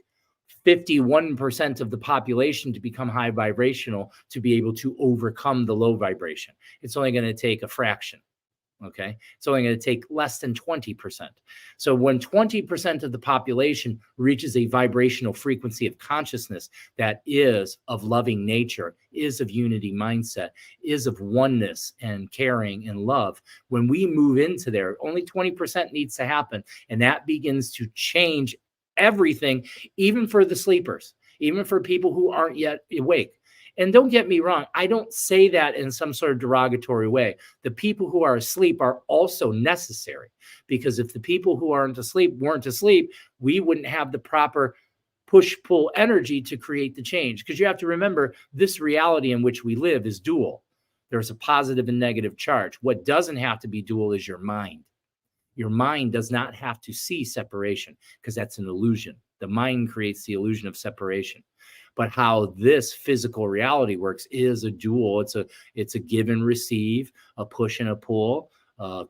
51% of the population to become high vibrational to be able to overcome the low vibration. It's only going to take a fraction. Okay. It's only going to take less than 20%. So when 20% of the population reaches a vibrational frequency of consciousness that is of loving nature, is of unity mindset, is of oneness and caring and love, when we move into there, only 20% needs to happen. And that begins to change everything, even for the sleepers, even for people who aren't yet awake. And don't get me wrong, I don't say that in some sort of derogatory way. The people who are asleep are also necessary, because if the people who weren't asleep, we wouldn't have the proper push-pull energy to create the change. Because you have to remember, this reality in which we live is dual. There's a positive and negative charge. What doesn't have to be dual is your mind. Your mind does not have to see separation, because that's an illusion. The mind creates the illusion of separation. But how this physical reality works is a dual. It's a give and receive, a push and a pull,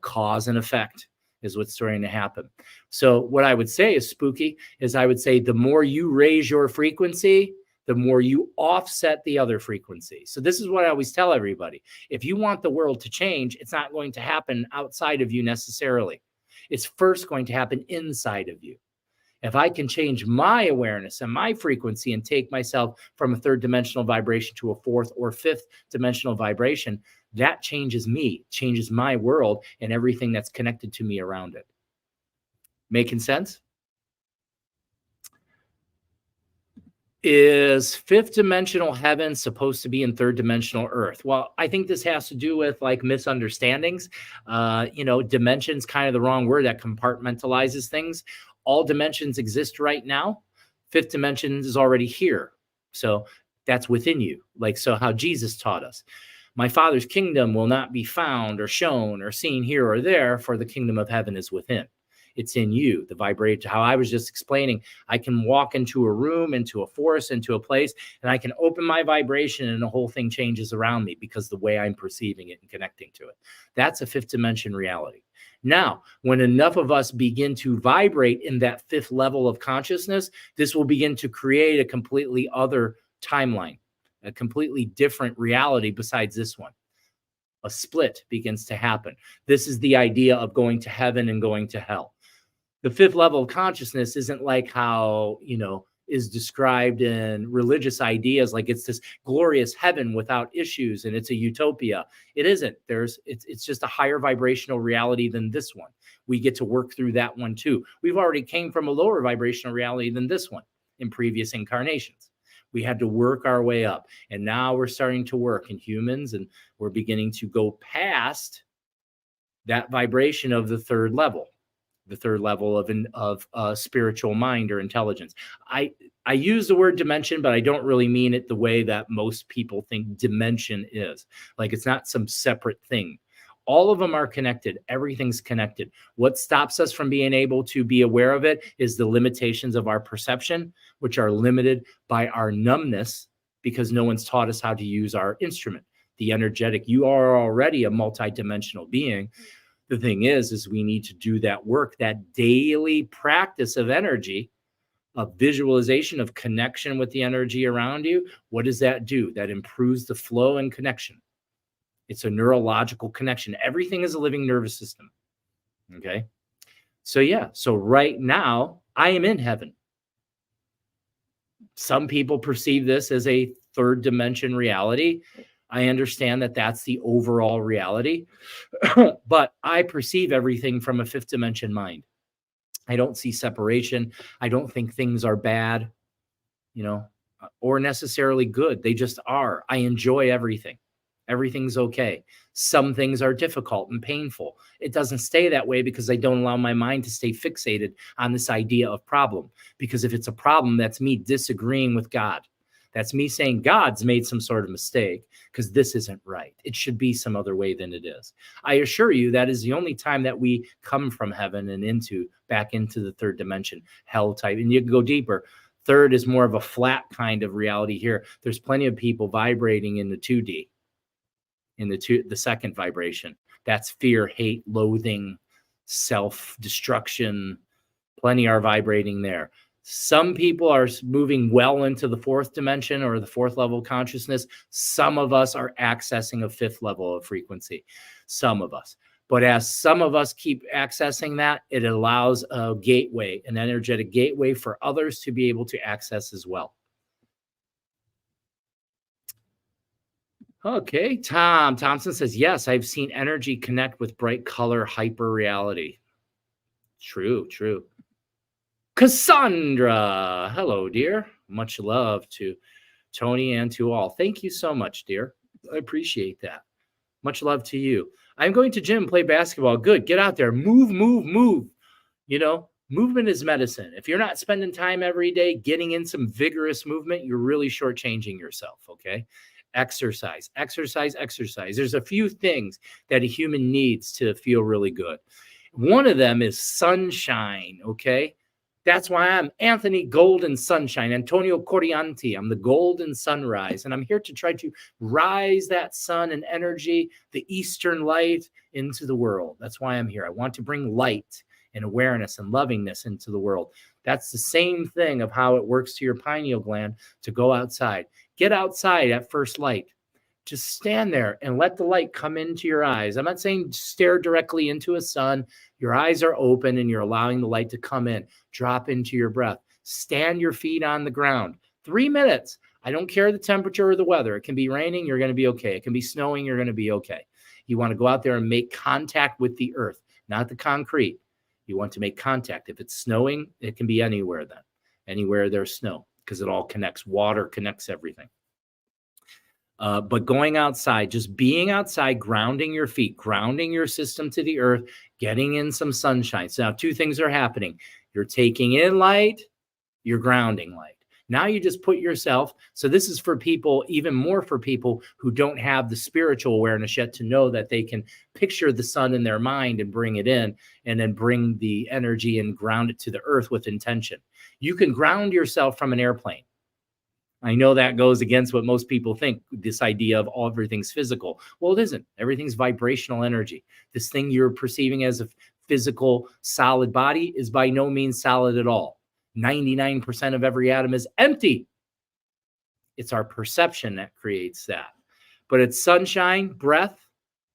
cause and effect is what's starting to happen. So what I would say is spooky is I would say the more you raise your frequency, the more you offset the other frequency. So this is what I always tell everybody. If you want the world to change, it's not going to happen outside of you necessarily. It's first going to happen inside of you. If I can change my awareness and my frequency and take myself from a third dimensional vibration to a fourth or fifth dimensional vibration, that changes me, changes my world and everything that's connected to me around it. Making sense? Is fifth dimensional heaven supposed to be in third dimensional earth? Well, I think this has to do with like misunderstandings. Dimension's kind of the wrong word that compartmentalizes things. All dimensions exist right now. Fifth dimension is already here. So that's within you. Like, so how Jesus taught us. My Father's kingdom will not be found or shown or seen here or there, for the kingdom of heaven is within. It's in you, the vibrate. How I was just explaining, I can walk into a room, into a forest, into a place, and I can open my vibration and the whole thing changes around me because the way I'm perceiving it and connecting to it. That's a fifth dimension reality. Now, when enough of us begin to vibrate in that fifth level of consciousness, this will begin to create a completely other timeline, a completely different reality besides this one. A split begins to happen. This is the idea of going to heaven and going to hell. The fifth level of consciousness isn't like how, is described in religious ideas, like it's this glorious heaven without issues and it's a utopia. It isn't. It's just a higher vibrational reality than this one. We get to work through that one too. We've already came from a lower vibrational reality than this one in previous incarnations. We had to work our way up, and now we're starting to work in humans, and we're beginning to go past that vibration of the third level of spiritual mind or intelligence. I use the word dimension, but I don't really mean it the way that most people think dimension is. Like, it's not some separate thing. All of them are connected. Everything's connected. What stops us from being able to be aware of it is the limitations of our perception, which are limited by our numbness, because no one's taught us how to use our instrument, the energetic. You are already a multidimensional being. The thing is we need to do that work, that daily practice of energy, of visualization, of connection with the energy around you. What does that do? That improves the flow and connection. It's a neurological connection. Everything is a living nervous system. Okay. So right now I am in heaven. Some people perceive this as a third dimension reality. I understand that that's the overall reality, but I perceive everything from a fifth dimension mind. I don't see separation. I don't think things are bad, or necessarily good. They just are. I enjoy everything. Everything's okay. Some things are difficult and painful. It doesn't stay that way because I don't allow my mind to stay fixated on this idea of problem. Because if it's a problem, that's me disagreeing with God. That's me saying God's made some sort of mistake because this isn't right. It should be some other way than it is. I assure you that is the only time that we come from heaven and back into the third dimension, hell type. And you can go deeper. Third is more of a flat kind of reality here. There's plenty of people vibrating in the 2D, in the second vibration. That's fear, hate, loathing, self-destruction. Plenty are vibrating there. Some people are moving well into the fourth dimension or the fourth level of consciousness. Some of us are accessing a fifth level of frequency. Some of us. But as some of us keep accessing that, it allows a gateway, an energetic gateway for others to be able to access as well. Okay, Thompson says, yes, I've seen energy connect with bright color hyper reality. True. Cassandra, hello, dear. Much love to Tony and to all. Thank you so much, dear. I appreciate that. Much love to you. I'm going to gym, play basketball. Good. Get out there. Move. Movement is medicine. If you're not spending time every day getting in some vigorous movement, you're really shortchanging yourself, okay? Exercise. There's a few things that a human needs to feel really good. One of them is sunshine, okay? That's why I'm Anthony Golden Sunshine, Antonio Corianti. I'm the golden sunrise, and I'm here to try to rise that sun and energy, the Eastern light, into the world. That's why I'm here. I want to bring light and awareness and lovingness into the world. That's the same thing of how it works to your pineal gland to go outside. Get outside at first light. Just stand there and let the light come into your eyes. I'm not saying stare directly into a sun. Your eyes are open and you're allowing the light to come in. Drop into your breath. Stand your feet on the ground. 3 minutes. I don't care the temperature or the weather. It can be raining, you're going to be okay. It can be snowing, you're going to be okay. You want to go out there and make contact with the earth, not the concrete. You want to make contact. If it's snowing, it can be anywhere then. Anywhere there's snow, because it all connects. Water connects everything. But going outside, just being outside, grounding your feet, grounding your system to the earth, getting in some sunshine. So now 2 things are happening. You're taking in light, you're grounding light. Now you just put yourself, so this is for people, even more for people who don't have the spiritual awareness yet to know that they can picture the sun in their mind and bring it in, and then bring the energy and ground it to the earth with intention. You can ground yourself from an airplane. I know that goes against what most people think, this idea of everything's physical. Well, it isn't. Everything's vibrational energy. This thing you're perceiving as a physical, solid body is by no means solid at all. 99% of every atom is empty. It's our perception that creates that. But it's sunshine, breath.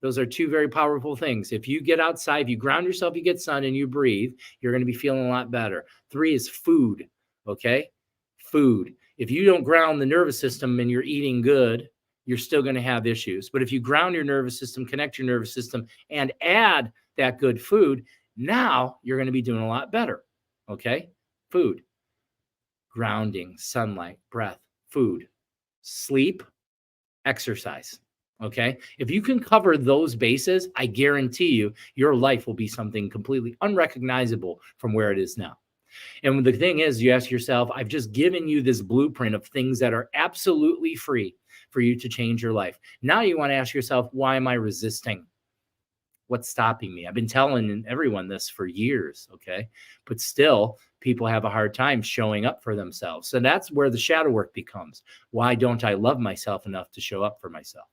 Those are 2 very powerful things. If you get outside, if you ground yourself, you get sun and you breathe, you're going to be feeling a lot better. 3 is food. Okay? Food. If you don't ground the nervous system and you're eating good, you're still going to have issues. But if you ground your nervous system, connect your nervous system, and add that good food, now you're going to be doing a lot better. Okay? Food, grounding, sunlight, breath, food, sleep, exercise. Okay? If you can cover those bases, I guarantee you, your life will be something completely unrecognizable from where it is now. And the thing is, you ask yourself, I've just given you this blueprint of things that are absolutely free for you to change your life. Now you want to ask yourself, why am I resisting? What's stopping me? I've been telling everyone this for years, okay? But still, people have a hard time showing up for themselves. So that's where the shadow work becomes. Why don't I love myself enough to show up for myself?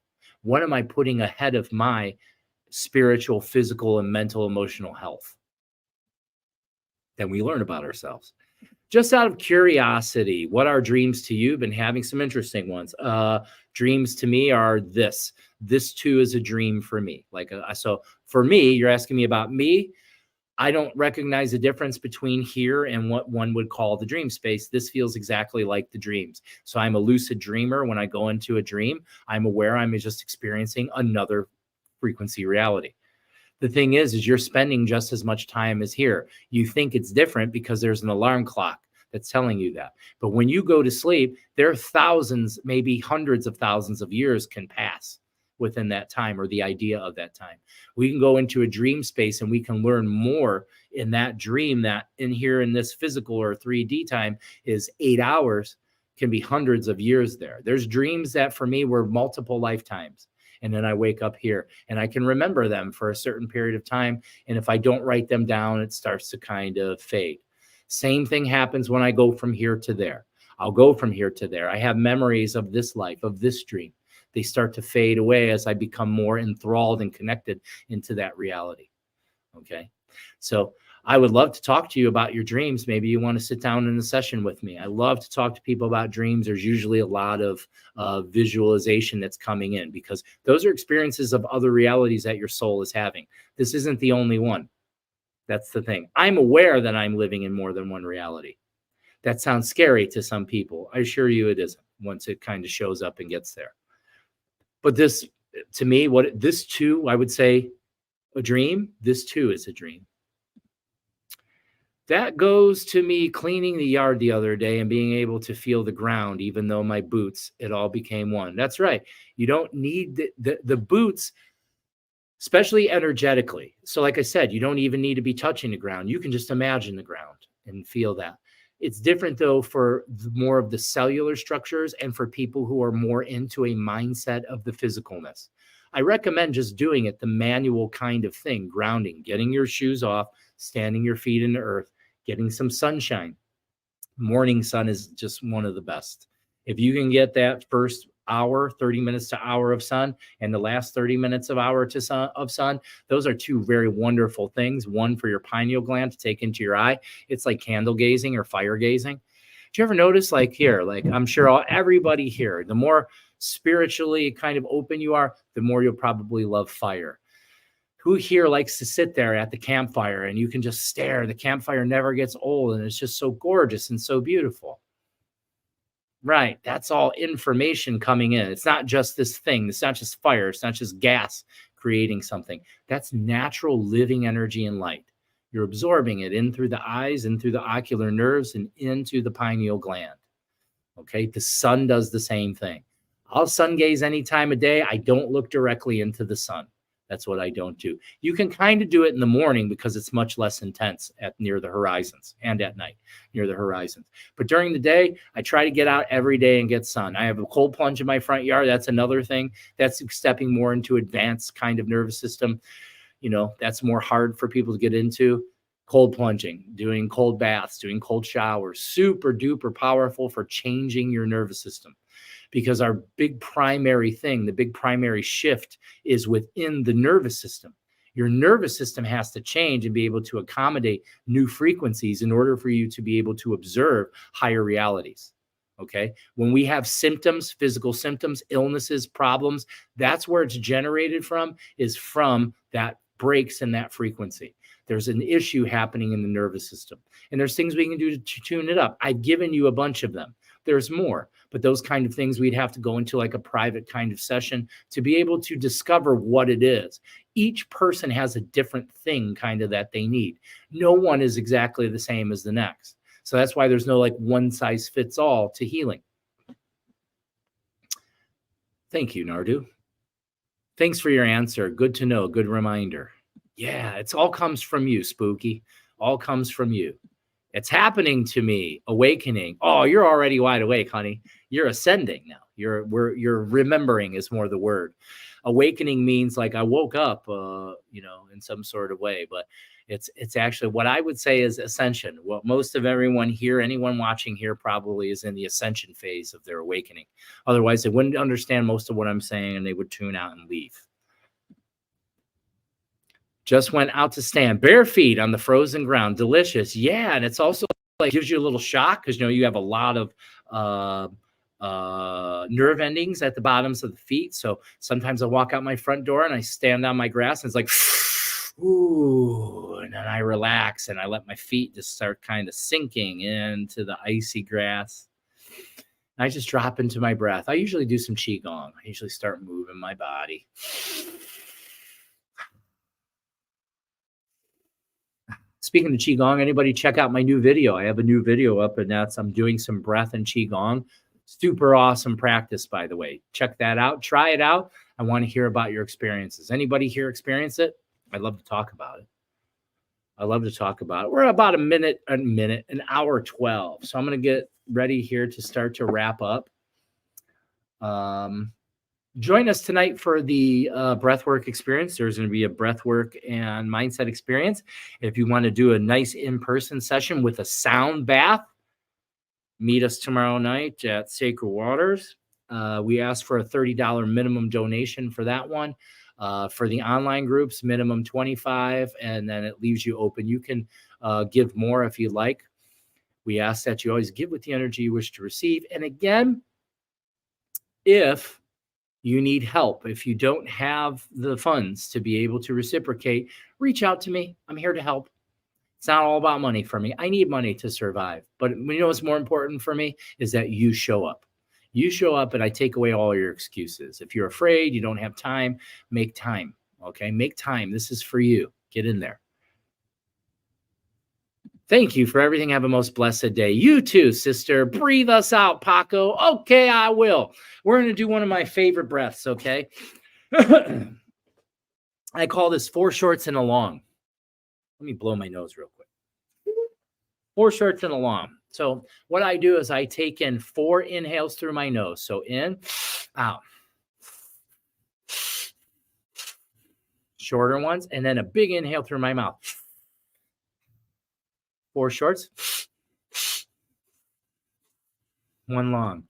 What am I putting ahead of my spiritual, physical, and mental, emotional health? Then we learn about ourselves. Just out of curiosity, what are dreams to you? Been having some interesting ones. Dreams to me are this. This too is a dream for me. So for me, you're asking me about me. I don't recognize the difference between here and what one would call the dream space. This feels exactly like the dreams. So I'm a lucid dreamer. When I go into a dream, I'm aware I'm just experiencing another frequency reality. The thing is you're spending just as much time as here. You think it's different because there's an alarm clock that's telling you that. But when you go to sleep, there are thousands, maybe hundreds of thousands of years can pass within that time, or the idea of that time. We can go into a dream space and we can learn more in that dream that in here in this physical or 3D time is 8 hours, can be hundreds of years there. There's dreams that for me were multiple lifetimes. And then I wake up here and I can remember them for a certain period of time. And if I don't write them down, it starts to kind of fade. Same thing happens when I go from here to there. I'll go from here to there. I have memories of this life, of this dream. They start to fade away as I become more enthralled and connected into that reality. Okay. So I would love to talk to you about your dreams. Maybe you want to sit down in a session with me. I love to talk to people about dreams. There's usually a lot of visualization that's coming in because those are experiences of other realities that your soul is having. This isn't the only one. That's the thing. I'm aware that I'm living in more than one reality. That sounds scary to some people. I assure you it isn't once it kind of shows up and gets there. But this, to me, this too, I would say a dream, this too is a dream. That goes to me cleaning the yard the other day and being able to feel the ground, even though my boots, it all became one. That's right. You don't need the boots, especially energetically. So like I said, you don't even need to be touching the ground. You can just imagine the ground and feel that. It's different, though, for more of the cellular structures and for people who are more into a mindset of the physicalness. I recommend just doing it, the manual kind of thing, grounding, getting your shoes off, standing your feet in the earth, getting some sunshine. Morning sun is just one of the best. If you can get that first hour, 30 minutes to hour of sun, and the last 30 minutes of hour to sun, those are 2 very wonderful things. One for your pineal gland to take into your eye. It's like candle gazing or fire gazing. Do you ever notice, like here, like I'm sure everybody here, the more spiritually kind of open you are, the more you'll probably love fire. Who here likes to sit there at the campfire and you can just stare? The campfire never gets old and it's just so gorgeous and so beautiful. Right. That's all information coming in. It's not just this thing. It's not just fire. It's not just gas creating something. That's natural living energy and light. You're absorbing it in through the eyes and through the ocular nerves and into the pineal gland. Okay. The sun does the same thing. I'll sun gaze any time of day. I don't look directly into the sun. That's what I don't do. You can kind of do it in the morning because it's much less intense at near the horizons, and at night near the horizons. But during the day, I try to get out every day and get sun. I have a cold plunge in my front yard. That's another thing. That's stepping more into advanced kind of nervous system. You know, that's more hard for people to get into. Cold plunging, doing cold baths, doing cold showers, super duper powerful for changing your nervous system. Because our big primary thing, the big primary shift is within the nervous system. Your nervous system has to change and be able to accommodate new frequencies in order for you to be able to observe higher realities. Okay. When we have symptoms, physical symptoms, illnesses, problems, that's where it's generated from, is from that breaks in that frequency. There's an issue happening in the nervous system. And there's things we can do to tune it up. I've given you a bunch of them. There's more, but those kind of things we'd have to go into like a private kind of session to be able to discover what it is. Each person has a different thing kind of that they need. No one is exactly the same as the next. So that's why there's no like one size fits all to healing. Thank you, Nardu. Thanks for your answer. Good to know. Good reminder. Yeah, it's all comes from you, Spooky. All comes from you. It's happening to me, awakening. Oh, you're already wide awake, honey. You're ascending now. You're remembering is more the word. Awakening means like I woke up, in some sort of way. But it's actually what I would say is ascension. What most of everyone here, anyone watching here, probably is in the ascension phase of their awakening. Otherwise, they wouldn't understand most of what I'm saying, and they would tune out and leave. Just went out to stand bare feet on the frozen ground. Delicious. Yeah. And it's also like gives you a little shock because, you have a lot of nerve endings at the bottoms of the feet. So sometimes I walk out my front door and I stand on my grass and it's like, ooh, and then I relax and I let my feet just start kind of sinking into the icy grass. And I just drop into my breath. I usually do some Qigong. I usually start moving my body. Speaking of Qigong, anybody check out my new video? I have a new video up, and I'm doing some breath and Qigong. Super awesome practice, by the way. Check that out. Try it out. I want to hear about your experiences. Anybody here experience it? I'd love to talk about it. I love to talk about it. We're about an hour 12. So I'm going to get ready here to start to wrap up. Join us tonight for the breathwork experience. There's going to be a breathwork and mindset experience. If you want to do a nice in-person session with a sound bath, meet us tomorrow night at Sacred Waters. We ask for a $30 minimum donation for that one. For the online groups, minimum $25, and then it leaves you open. You can give more if you like. We ask that you always give with the energy you wish to receive. And again, if you need help, if you don't have the funds to be able to reciprocate, reach out to me. I'm here to help. It's not all about money for me. I need money to survive. But what's more important for me is that you show up. You show up and I take away all your excuses. If you're afraid, you don't have time, make time. Okay, make time. This is for you. Get in there. Thank you for everything. Have a most blessed day. You too, sister. Breathe us out, Paqo. Okay, I will. We're going to do one of my favorite breaths, okay? I call this 4 shorts and a long. Let me blow my nose real quick. 4 shorts and a long. So what I do is I take in 4 inhales through my nose. So in, out. Shorter ones, and then a big inhale through my mouth. 4 shorts. 1 long.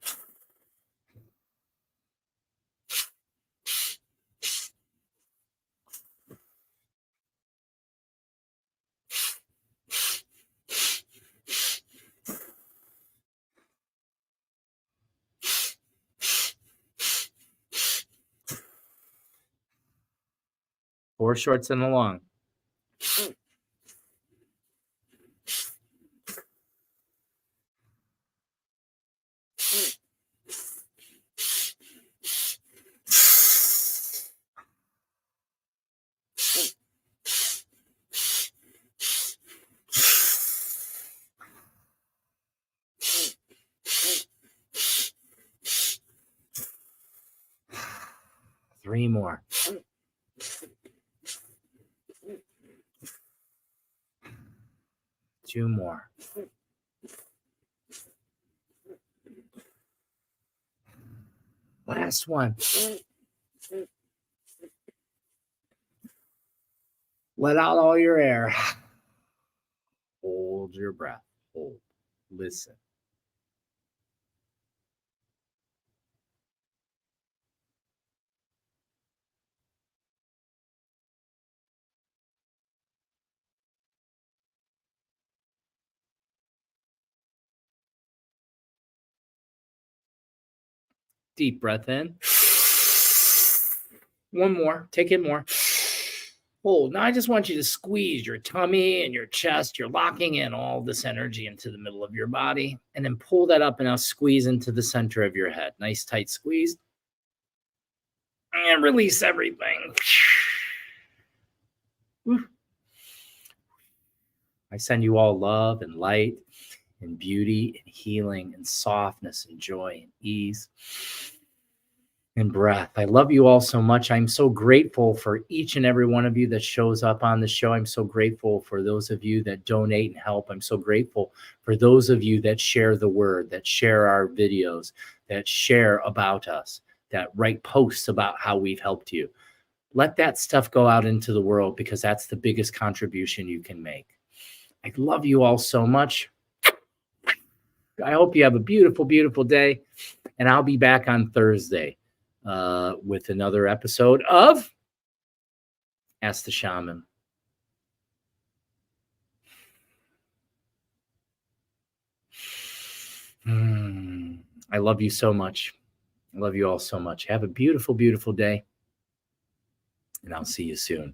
4 shorts and a long. Three more. Two more. Last one. Let out all your air. Hold your breath. Hold. Listen. Deep breath in. One more. Take in more. Hold. Now I just want you to squeeze your tummy and your chest. You're locking in all this energy into the middle of your body. And then pull that up and now squeeze into the center of your head. Nice tight squeeze. And release everything. I send you all love and light and beauty and healing and softness and joy and ease and breath. I love you all so much. I'm so grateful for each and every one of you that shows up on the show. I'm so grateful for those of you that donate and help. I'm so grateful for those of you that share the word, that share our videos, that share about us, that write posts about how we've helped you. Let that stuff go out into the world because that's the biggest contribution you can make. I love you all so much. I hope you have a beautiful, beautiful day. And I'll be back on Thursday with another episode of Ask the Shaman. I love you so much. I love you all so much. Have a beautiful, beautiful day. And I'll see you soon.